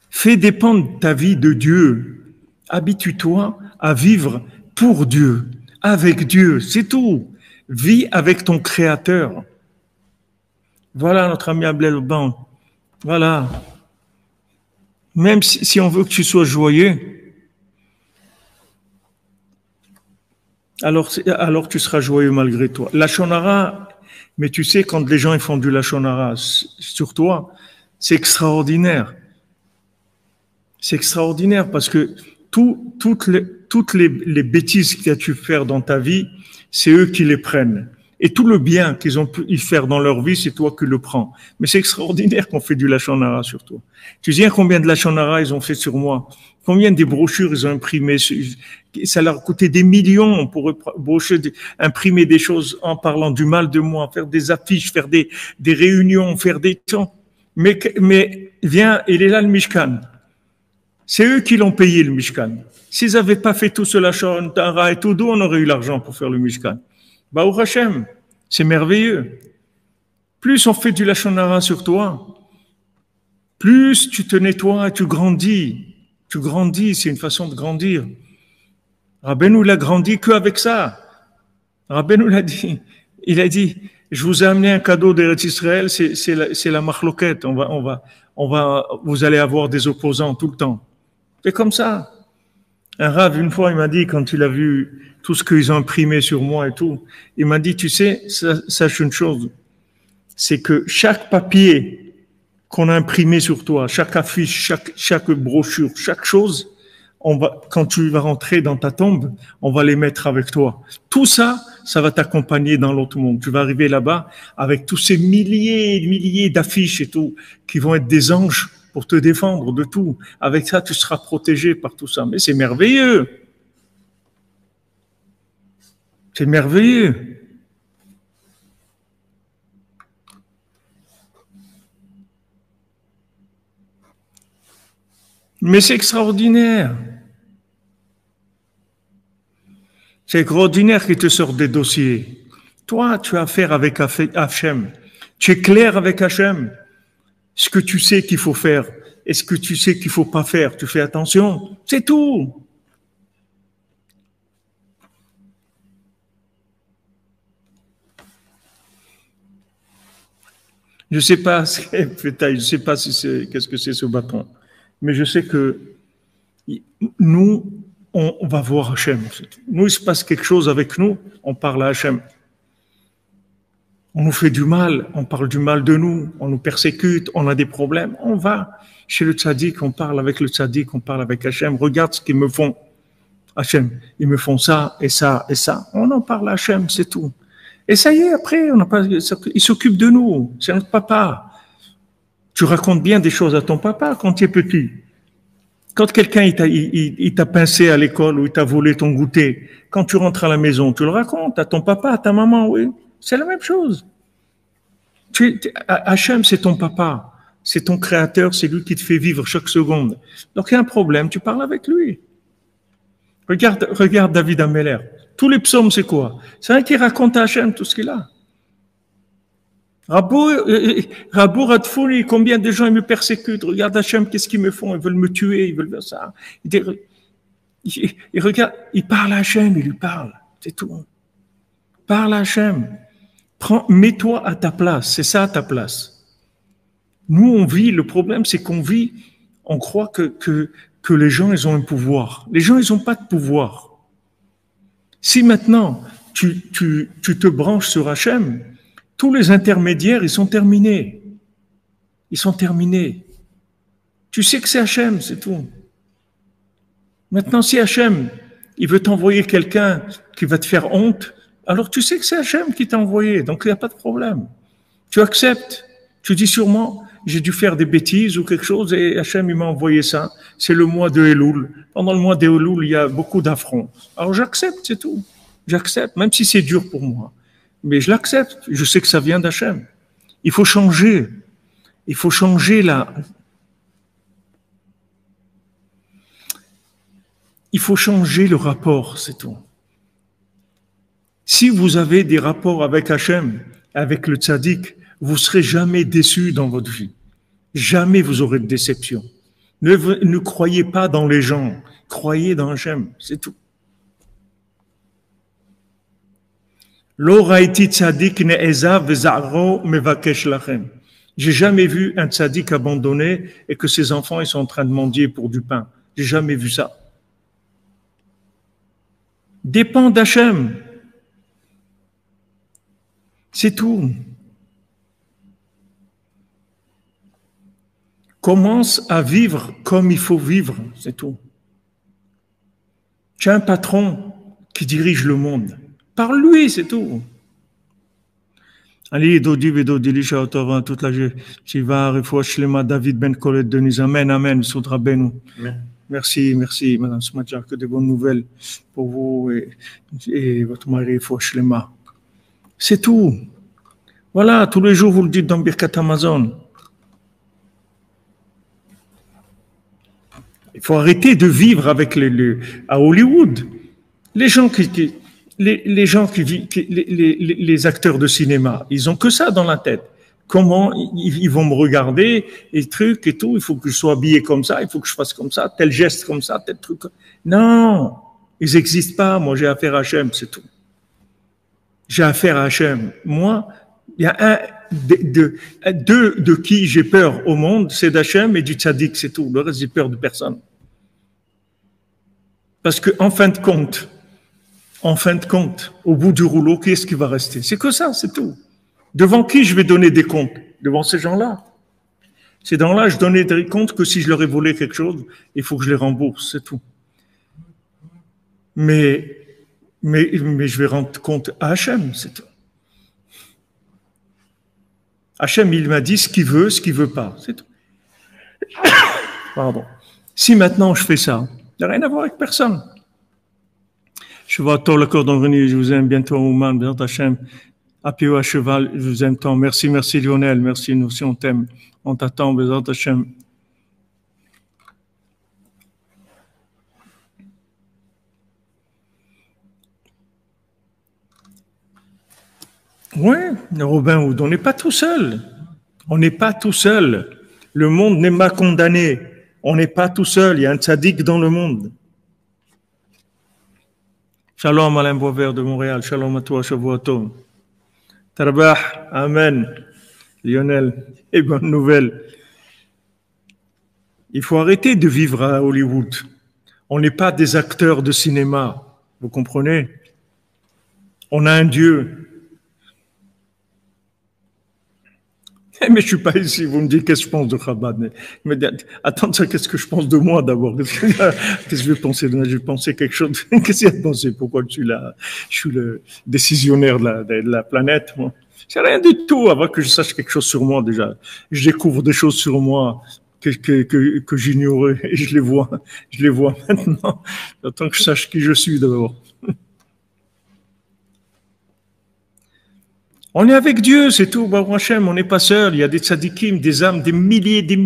Fais dépendre ta vie de Dieu. Habitue-toi à vivre pour Dieu, avec Dieu, c'est tout. Vis avec ton Créateur. Voilà notre ami Abdel Ban. Voilà. Même si on veut que tu sois joyeux, alors tu seras joyeux malgré toi. La shonara, mais tu sais, quand les gens ils font du la shonara sur toi, c'est extraordinaire. C'est extraordinaire parce que toutes les bêtises que tu as pu faire dans ta vie, c'est eux qui les prennent. Et tout le bien qu'ils ont pu y faire dans leur vie, c'est toi qui le prends. Mais c'est extraordinaire qu'on fait du lachon hara sur toi. Tu sais combien de lachon hara ils ont fait sur moi? Combien de brochures ils ont imprimées? Ça leur a coûté des millions pour imprimer des choses en parlant du mal de moi, faire des affiches, faire des réunions, faire des temps. Mais viens, il est là le Mishkan. C'est eux qui l'ont payé le Mishkan. S'ils n'avaient pas fait tout ce lachon hara et tout, d'où on aurait eu l'argent pour faire le Mishkan? Baruch Hashem, c'est merveilleux. Plus on fait du lachon hara sur toi, plus tu te nettoies et tu grandis. Tu grandis, c'est une façon de grandir. Rabbeinu l'a grandi qu'avec ça. Rabbeinu l'a dit. Il a dit, je vous ai amené un cadeau d'Eretz Israël, c'est la machloket. Vous allez avoir des opposants tout le temps. C'est comme ça. Un Rav, une fois, il m'a dit, quand il a vu tout ce qu'ils ont imprimé sur moi et tout, il m'a dit, tu sais, sache une chose, c'est que chaque papier qu'on a imprimé sur toi, chaque affiche, chaque brochure, chaque chose, quand tu vas rentrer dans ta tombe, on va les mettre avec toi. Tout ça, ça va t'accompagner dans l'autre monde. Tu vas arriver là-bas avec tous ces milliers et milliers d'affiches et tout, qui vont être des anges pour te défendre de tout. Avec ça, tu seras protégé par tout ça. Mais c'est merveilleux. C'est merveilleux. Mais c'est extraordinaire. C'est extraordinaire qu'il te sorte des dossiers. Toi, tu as affaire avec Hachem. Tu es clair avec Hachem. Ce que tu sais qu'il faut faire et ce que tu sais qu'il faut pas faire. Tu fais attention. C'est tout. Je sais pas, je sais pas si c'est, qu'est-ce que c'est ce bâton. Mais je sais que nous, on va voir Hachem. Nous, il se passe quelque chose avec nous, on parle à Hachem. On nous fait du mal, on parle du mal de nous, on nous persécute, on a des problèmes. On va chez le tzaddik, on parle avec le tzaddik, on parle avec Hachem. Regarde ce qu'ils me font, Hachem. Ils me font ça et ça et ça. On en parle à Hachem, c'est tout. Et ça y est, après, on n'a pas, il s'occupe de nous. C'est notre papa. Tu racontes bien des choses à ton papa quand tu es petit. Quand quelqu'un il t'a pincé à l'école ou il t'a volé ton goûter, quand tu rentres à la maison, tu le racontes à ton papa, à ta maman, oui. C'est la même chose. Hachem, c'est ton papa. C'est ton créateur, c'est lui qui te fait vivre chaque seconde. Donc il y a un problème, tu parles avec lui. Regarde David Ameller. Tous les psaumes, c'est quoi? C'est un qui raconte à Hachem tout ce qu'il a. Rabou Radfouni, combien de gens ils me persécutent? Regarde Hachem, qu'est-ce qu'ils me font? Ils veulent me tuer, ils veulent faire ça. Il regarde, il parle à Hachem, il lui parle. C'est tout. Parle à Hachem. Mets-toi à ta place, c'est ça à ta place. Nous, on vit, le problème, c'est qu'on vit, on croit que les gens, ils ont un pouvoir. Les gens, ils n'ont pas de pouvoir. Si maintenant, tu te branches sur Hachem, tous les intermédiaires, ils sont terminés. Ils sont terminés. Tu sais que c'est Hachem, c'est tout. Maintenant, si Hachem, il veut t'envoyer quelqu'un qui va te faire honte, alors tu sais que c'est Hachem qui t'a envoyé, donc il n'y a pas de problème. Tu acceptes. Tu dis sûrement, j'ai dû faire des bêtises ou quelque chose et Hachem, il m'a envoyé ça. C'est le mois de Elul. Pendant le mois de Elul, il y a beaucoup d'affronts. Alors j'accepte, c'est tout. J'accepte, même si c'est dur pour moi. Mais je l'accepte. Je sais que ça vient d'Hachem. Il faut changer. Il faut changer Il faut changer le rapport, c'est tout. Si vous avez des rapports avec Hachem, avec le tzaddik, vous ne serez jamais déçus dans votre vie. Jamais vous aurez de déception. Ne croyez pas dans les gens, croyez dans Hachem, c'est tout. Lo raïti tzaddik ne'ezav ve'za'ro mevakesh lachem. J'ai jamais vu un tzaddik abandonné et que ses enfants ils sont en train de mendier pour du pain. J'ai jamais vu ça. Dépend d'Hachem. C'est tout. Commence à vivre comme il faut vivre, c'est tout. Tu as un patron qui dirige le monde. Parle-lui, c'est tout. Ali, Dodi, Vedodi, Lisha, Otova, toute la Shiva, Refouach, Lema, David, Ben Colette, Denise, Amen, Amen, Soudra Benou. Merci, Madame Smadja, que de bonnes nouvelles pour vous et votre mari, Refouach, Lema. C'est tout. Voilà, tous les jours, vous le dites dans Birkat Amazon. Il faut arrêter de vivre avec à Hollywood. Les acteurs de cinéma, ils ont que ça dans la tête. Comment ils vont me regarder, et trucs et tout, il faut que je sois habillé comme ça, il faut que je fasse comme ça, tel geste comme ça, tel truc. Non, ils n'existent pas. Moi, j'ai affaire à Hachem, c'est tout. J'ai affaire à Hachem. Moi, il y a deux de qui j'ai peur au monde, c'est d'Hachem et du tzaddik, c'est tout. Le reste, j'ai peur de personne. Parce que, en fin de compte, au bout du rouleau, qu'est-ce qui va rester? C'est que ça, c'est tout. Devant qui je vais donner des comptes? Devant ces gens-là. Ces dents-là, je donnais compte que si je leur ai volé quelque chose, il faut que je les rembourse, c'est tout. Mais je vais rendre compte à Hachem, c'est tout. Hachem, il m'a dit ce qu'il veut pas, c'est tout. Pardon. Si maintenant je fais ça, il n'y a rien à voir avec personne. Je vois tôt le cordon venu, je vous aime bientôt, Ouman, bien Hachem. Apio à cheval, je vous aime tant. Merci Lionel, merci, nous aussi on t'aime. On t'attend, Bézat Hachem. Oui, Robin Hood, on n'est pas tout seul. On n'est pas tout seul. Le monde n'est pas condamné. On n'est pas tout seul. Il y a un tzaddik dans le monde. Shalom Alain Boisvert de Montréal. Shalom à toi, Shavuot. Tarbah, Amen. Lionel, et bonne nouvelle. Il faut arrêter de vivre à Hollywood. On n'est pas des acteurs de cinéma. Vous comprenez? On a un Dieu. Mais je suis pas ici, vous me dites qu'est-ce que je pense de Chabad. Mais attends, qu'est-ce que je pense de moi d'abord? Qu'est-ce que je vais penser? Je vais penser quelque chose. Qu'est-ce qu'il y a de penser? Pourquoi je suis le décisionnaire de la planète, moi? C'est rien du tout avant que je sache quelque chose sur moi déjà. Je découvre des choses sur moi que j'ignorais et je les vois maintenant. Autant que je sache qui je suis d'abord. On est avec Dieu, c'est tout, Baruch Hashem, on n'est pas seul. Il y a des tzadikim, des âmes, des milliers, des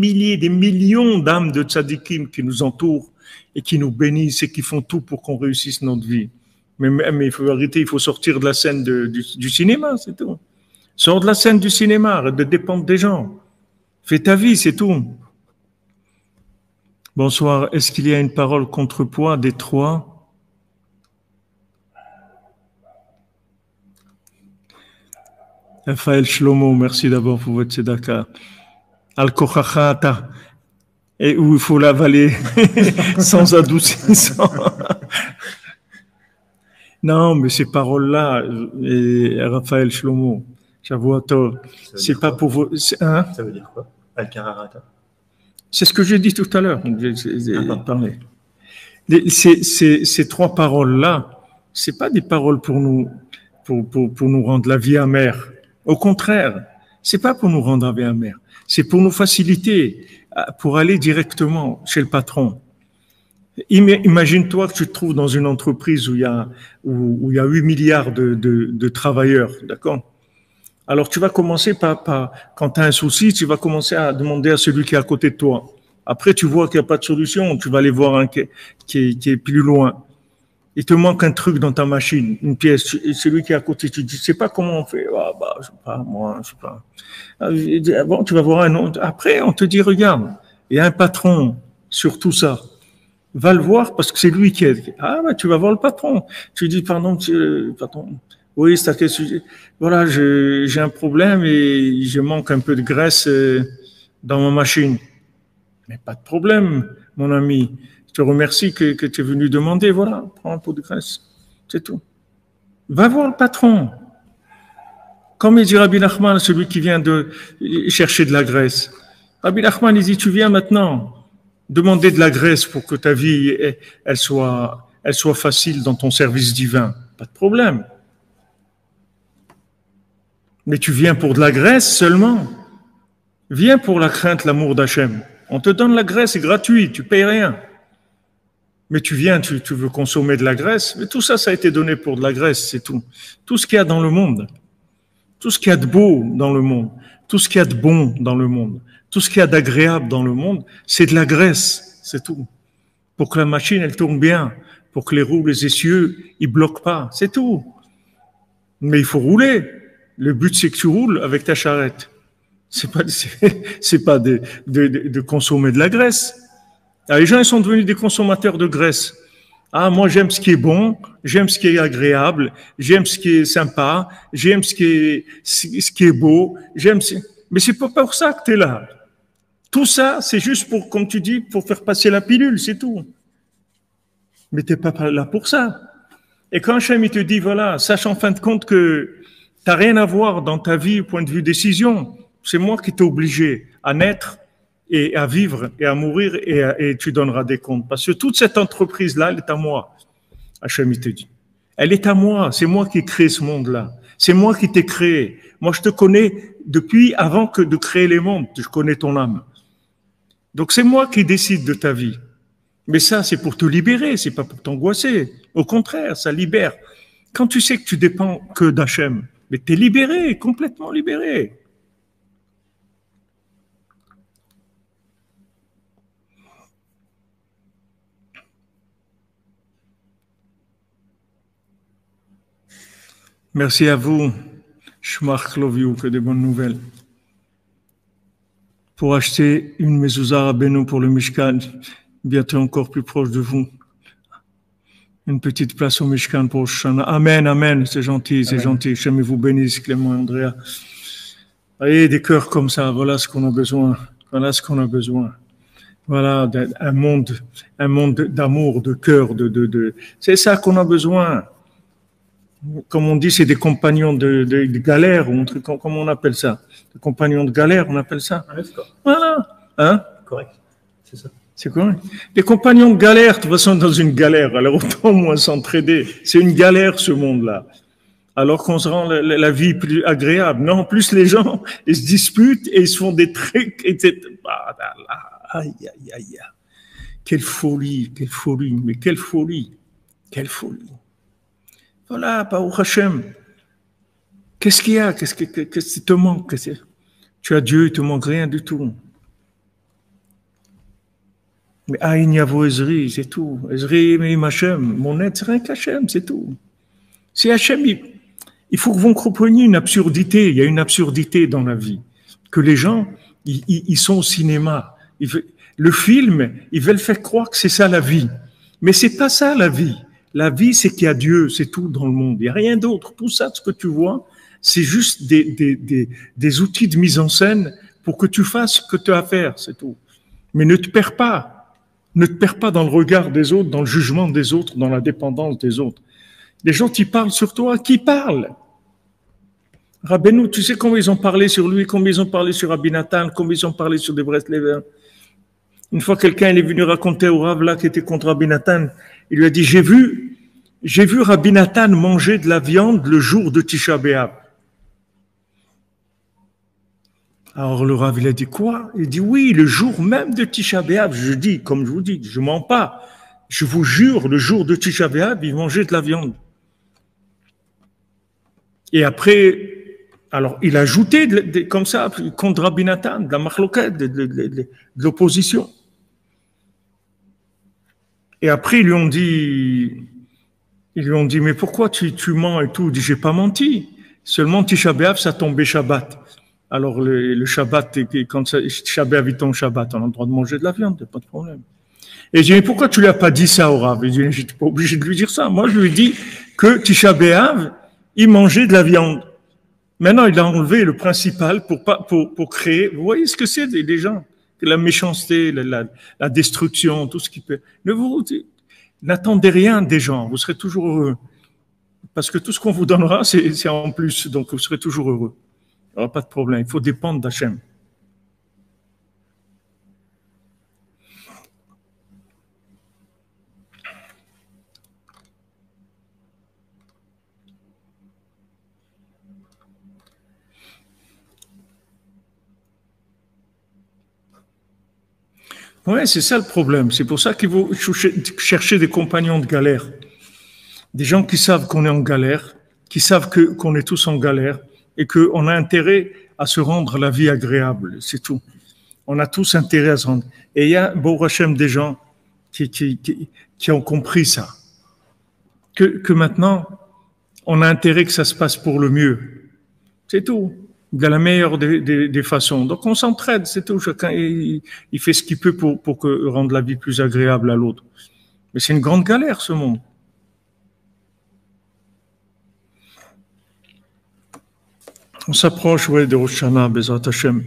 millions d'âmes de tzadikim qui nous entourent et qui nous bénissent et qui font tout pour qu'on réussisse notre vie. Mais il faut arrêter, il faut sortir de la scène du cinéma, c'est tout. Sors de la scène du cinéma, arrête de dépendre des gens. Fais ta vie, c'est tout. Bonsoir, est-ce qu'il y a une parole contrepoids des trois? Raphaël Shlomo, merci d'abord pour votre tzedaka. Al-Kochachata, et où il faut l'avaler sans adoucissant. Non, mais ces paroles-là, Raphaël Shlomo, Shavuot, c'est pas pour vous. Hein? Ça veut dire quoi? Al-Kararata. C'est ce que j'ai dit tout à l'heure. Parlé. Ces trois paroles-là, c'est pas des paroles pour nous rendre la vie amère. Au contraire, c'est pas pour nous rendre la vie amère. C'est pour nous faciliter, pour aller directement chez le patron. Imagine-toi que tu te trouves dans une entreprise où il y a 8 milliards de travailleurs, d'accord? Alors tu vas commencer quand tu as un souci, tu vas commencer à demander à celui qui est à côté de toi. Après, tu vois qu'il n'y a pas de solution, tu vas aller voir un qui est plus loin. Il te manque un truc dans ta machine, une pièce, celui qui est à côté, tu dis, je sais pas comment on fait. Ah, je sais pas, moi, je sais pas. Bon, tu vas voir un autre. Après, on te dit, regarde, il y a un patron sur tout ça. Va le voir parce que c'est lui qui est. Ah, tu vas voir le patron. Tu dis, pardon, patron. Oui, c'est à quel sujet? Voilà, j'ai un problème et je manque un peu de graisse dans ma machine. Mais pas de problème, mon ami. Je te remercie que tu es venu demander. Voilà, prends un pot de graisse. C'est tout. Va voir le patron. Comme il dit Rabbi Nachman, celui qui vient de chercher de la graisse. Rabbi Nachman, il dit, tu viens maintenant demander de la graisse pour que ta vie, elle soit facile dans ton service divin. Pas de problème. Mais tu viens pour de la graisse seulement. Viens pour la crainte, l'amour d'Hachem. On te donne la graisse, c'est gratuit, tu payes rien. Mais tu viens, tu veux consommer de la graisse. Mais tout ça, ça a été donné pour de la graisse, c'est tout. Tout ce qu'il y a dans le monde, tout ce qu'il y a de beau dans le monde, tout ce qu'il y a de bon dans le monde, tout ce qu'il y a d'agréable dans le monde, c'est de la graisse, c'est tout. Pour que la machine, elle tourne bien, pour que les roues, les essieux, ils bloquent pas, c'est tout. Mais il faut rouler. Le but, c'est que tu roules avec ta charrette. C'est pas de consommer de la graisse. Alors, les gens, ils sont devenus des consommateurs de graisse. Ah, moi, j'aime ce qui est bon, j'aime ce qui est agréable, j'aime ce qui est sympa, j'aime ce qui est beau, mais c'est pas pour ça que tu es là. Tout ça, c'est juste pour, comme tu dis, pour faire passer la pilule, c'est tout. Mais t'es pas là pour ça. Et quand Hachem, il te dit, voilà, sache en fin de compte que t'as rien à voir dans ta vie au point de vue décision. C'est moi qui t'ai obligé à naître et à vivre et à mourir et tu donneras des comptes. Parce que toute cette entreprise-là, elle est à moi. Hachem, il te dit. Elle est à moi. C'est moi qui ai créé ce monde-là. C'est moi qui t'ai créé. Moi, je te connais depuis avant que de créer les mondes. Je connais ton âme. Donc, c'est moi qui décide de ta vie. Mais ça, c'est pour te libérer. C'est pas pour t'angoisser. Au contraire, ça libère. Quand tu sais que tu dépends que d'Hachem, mais t'es libéré, complètement libéré. Merci à vous. Shmach Loviou, que des bonnes nouvelles. Pour acheter une mezouza Rabbeinu pour le Mishkan, bientôt encore plus proche de vous. Une petite place au Mishkan pour Shana. Amen, amen. C'est gentil, c'est gentil. Hachem vous bénisse, Clément et Andrea. Voyez, des cœurs comme ça, voilà ce qu'on a besoin. Voilà ce qu'on a besoin. Voilà, un monde d'amour, de cœur, c'est ça qu'on a besoin. Comme on dit, c'est des compagnons de galère, ou un truc, comment on appelle ça? Des compagnons de galère, on appelle ça? Voilà. Hein? Correct. C'est ça. C'est quoi? Des compagnons de galère, de toute façon, dans une galère. Alors, autant au moins s'entraider. C'est une galère, ce monde-là. Alors qu'on se rend la vie plus agréable. Non, en plus, les gens, ils se disputent et ils se font des trucs, etc. Aïe, aïe, aïe. Quelle folie, mais quelle folie. Quelle folie. Voilà, Baruch Hashem. Qu'est-ce qu'il y a? Qu'est-ce qui te manque? Tu as Dieu, il te manque rien du tout. Mais Aïn Yavo Ezri, c'est tout. Ezri, mais Hachem, mon aide, c'est rien qu'Hachem, c'est tout. C'est Hachem, il faut que vous compreniez une absurdité. Il y a une absurdité dans la vie. Que les gens, ils sont au cinéma. Le film, ils veulent faire croire que c'est ça la vie. Mais c'est pas ça la vie. La vie, c'est qu'il y a Dieu, c'est tout dans le monde. Il n'y a rien d'autre. Tout ça, ce que tu vois, c'est juste des outils de mise en scène pour que tu fasses ce que tu as à faire, c'est tout. Mais ne te perds pas. Ne te perds pas dans le regard des autres, dans le jugement des autres, dans la dépendance des autres. Les gens qui parlent sur toi, qui parlent? Rabbeinu, tu sais combien ils ont parlé sur lui, combien ils ont parlé sur Rabbi Nathan, combien ils ont parlé sur des Bresleviens. Une fois, quelqu'un est venu raconter au Rav là qui était contre Rabbi Nathan. Il lui a dit, j'ai vu Rabbi Nathan manger de la viande le jour de Tisha B'Av. Alors le Rav, il a dit quoi? Il dit oui, le jour même de Tisha B'Av. Je dis, comme je vous dis, je mens pas. Je vous jure, le jour de Tisha B'Av, il mangeait de la viande. Et après, alors il a ajouté comme ça contre Rabbi Nathan, de la marloquette, de l'opposition. Et après, ils lui ont dit, mais pourquoi tu mens et tout? Il dit, j'ai pas menti. Seulement Tisha B'Av, ça tombait Shabbat. Alors le Shabbat, quand Tisha B'Av tombe Shabbat, on a le droit de manger de la viande, pas de problème. Et je dis, mais pourquoi tu lui as pas dit ça au Rav? Il dit, j'étais pas obligé de lui dire ça. Moi, je lui ai dit que Tisha B'Av, il mangeait de la viande. Maintenant, il a enlevé le principal pour créer. Vous voyez ce que c'est des gens? La méchanceté, la destruction, tout ce qui peut. N'attendez rien des gens. Vous serez toujours heureux. Parce que tout ce qu'on vous donnera, c'est en plus. Donc, vous serez toujours heureux. Il n'y aura pas de problème. Il faut dépendre d'Hachem. Ouais, c'est ça le problème. C'est pour ça qu'il faut chercher des compagnons de galère. Des gens qui savent qu'on est en galère, qui savent qu'on est tous en galère et qu'on a intérêt à se rendre la vie agréable. C'est tout. On a tous intérêt à se rendre. Et il y a, Baruch Hashem, des gens qui ont compris ça. Que maintenant, on a intérêt que ça se passe pour le mieux. C'est tout. De la meilleure des façons. Donc on s'entraide, c'est tout. Chacun il fait ce qu'il peut pour rendre la vie plus agréable à l'autre. Mais c'est une grande galère, ce monde. On s'approche, ouais, de Rosh Hashanah, Bezrat Hashem.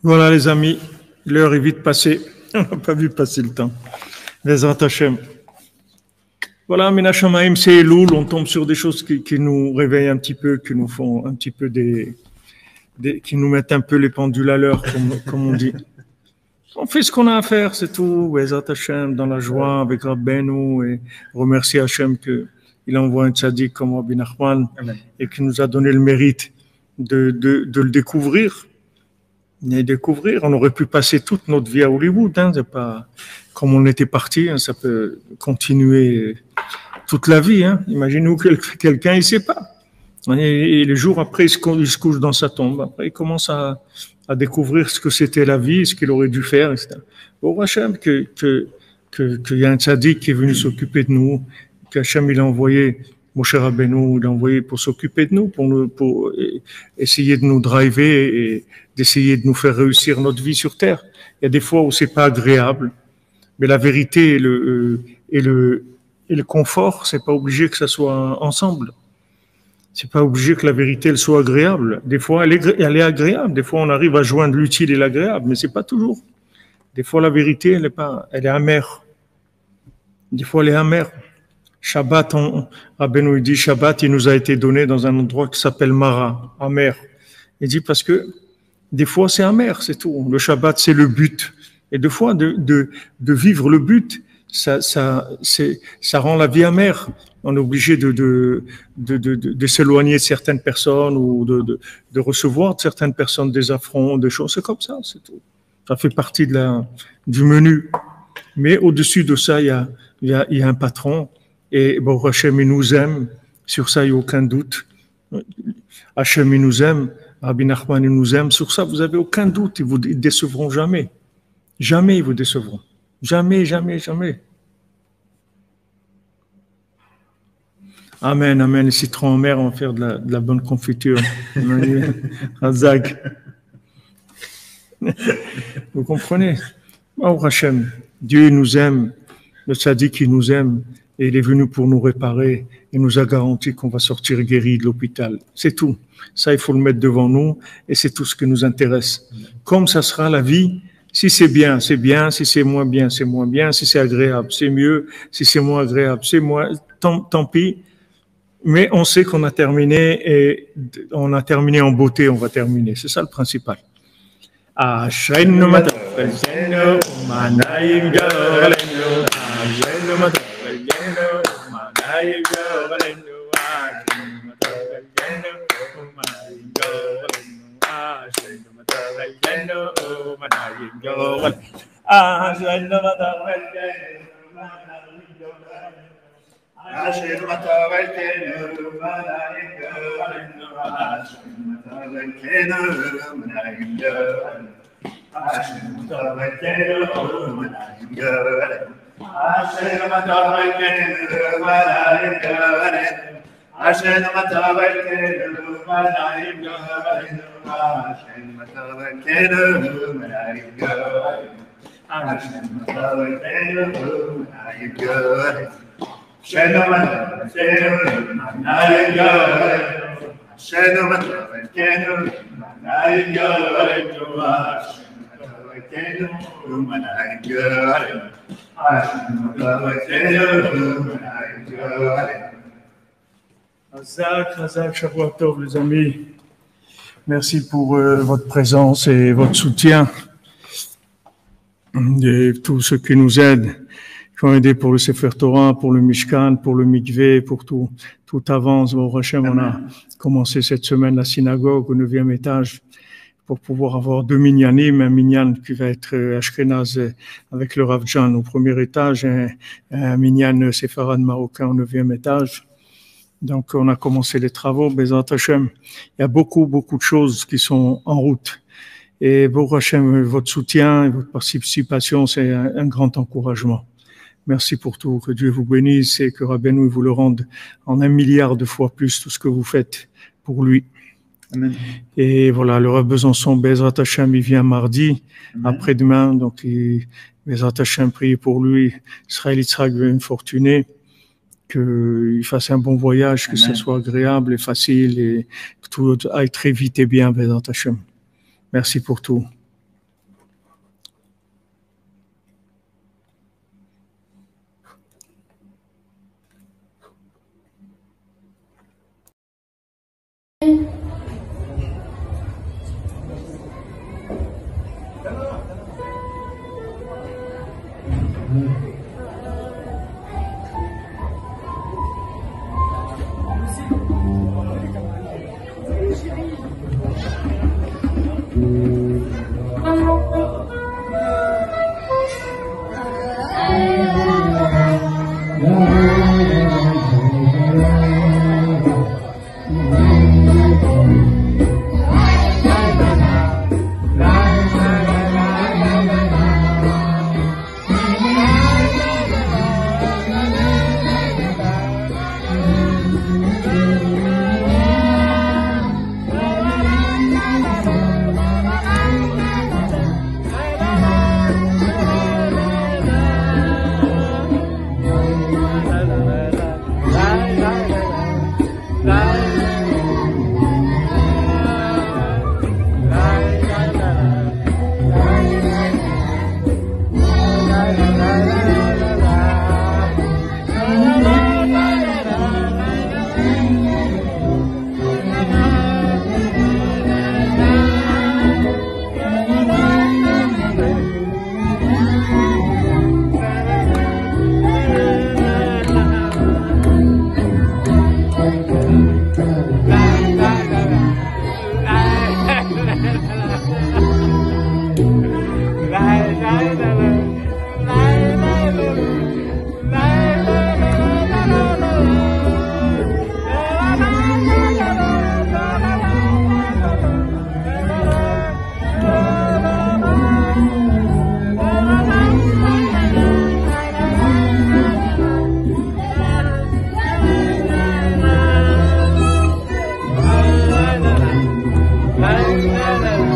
Voilà les amis, l'heure est vite passée. On n'a pas vu passer le temps. Bezrat Hashem. Voilà, Menachamaim, c'est Elul, on tombe sur des choses qui nous réveillent un petit peu, qui nous font un petit peu qui nous mettent un peu les pendules à l'heure, comme on dit. On fait ce qu'on a à faire, c'est tout. Bezrat Hashem, dans la joie, avec Rabbeinu, et remercier Hashem qu'il envoie un tzaddik comme Rabbi Nachman, et qui nous a donné le mérite de le découvrir. Et découvrir, on aurait pu passer toute notre vie à Hollywood, hein, c'est pas comme on était parti, hein, ça peut continuer toute la vie, hein. Imaginez-vous quelqu'un, il sait pas. Et les jours après, il se couche dans sa tombe. Après, il commence à découvrir ce que c'était la vie, ce qu'il aurait dû faire, etc. Bon, Hachem, qu'il y a un tzaddik qui est venu s'occuper de nous, qu'Hachem, il a envoyé Moshe Rabbeinu, il a envoyé pour s'occuper de nous, pour essayer de nous driver et d'essayer de nous faire réussir notre vie sur Terre. Il y a des fois où c'est pas agréable, mais la vérité et le confort, c'est pas obligé que ça soit ensemble. C'est pas obligé que la vérité elle soit agréable. Des fois, elle est agréable. Des fois, on arrive à joindre l'utile et l'agréable, mais c'est pas toujours. Des fois, la vérité, elle est amère. Des fois, elle est amère. Shabbat, Rabbeinu dit Shabbat, il nous a été donné dans un endroit qui s'appelle Mara, amer. Il dit parce que des fois, c'est amer, c'est tout. Le Shabbat, c'est le but. Et des fois, de vivre le but, ça rend la vie amère. On est obligé de s'éloigner de certaines personnes ou de recevoir de certaines personnes des affronts, des choses. C'est comme ça, c'est tout. Ça fait partie du menu. Mais au-dessus de ça, il y a un patron. Et bon, Hachem, il nous aime. Sur ça, il n'y a aucun doute. Hachem, il nous aime. Rabbi Nachman, il nous aime. Sur ça, vous n'avez aucun doute. Ils vous décevront jamais. Jamais ils vous décevront. Jamais, jamais, jamais. Amen, amen. Les citrons amers vont faire de la bonne confiture. Razak. Vous comprenez? Oh, Hachem, Dieu nous aime. Le tzaddik, il nous aime. Et il est venu pour nous réparer. Il nous a garanti qu'on va sortir guéri de l'hôpital. C'est tout. Ça, il faut le mettre devant nous. Et c'est tout ce qui nous intéresse. Comme ça sera la vie. Si c'est bien, c'est bien. Si c'est moins bien, c'est moins bien. Si c'est agréable, c'est mieux. Si c'est moins agréable, c'est moins. Tant pis. Mais on sait qu'on a terminé et on a terminé en beauté. On va terminer. C'est ça le principal. Hazak, Shavua Tov, les amis. Merci pour votre présence et votre soutien. Et tous ceux qui nous aident, qui ont aidé pour le Sefer Torah, pour le Mishkan, pour le Mikveh, pour tout avance. Bon, Hachem, on a commencé cette semaine la synagogue au 9e étage pour pouvoir avoir 2 minyanim, un minyan qui va être Ashkenaz avec le Rav Jan au 1er étage, et un minyan séfarade marocain au 9e étage. Donc, on a commencé les travaux, Bezrat Hashem. Il y a beaucoup de choses qui sont en route. Et Baruch Hashem, votre soutien et votre participation, c'est un grand encouragement. Merci pour tout. Que Dieu vous bénisse et que Rabbeinu vous le rende en 1 milliard de fois plus tout ce que vous faites pour lui. Amen. Et voilà, le Rav Besançon, Bezrat Hashem, il vient mardi, après-demain. Donc, Bezrat Hashem, priez pour lui. Israël Yitzhak, infortuné. Qu'il fasse un bon voyage, que ce soit agréable et facile et que tout aille très vite et bien, Bezrat Hashem. Merci pour tout. la la la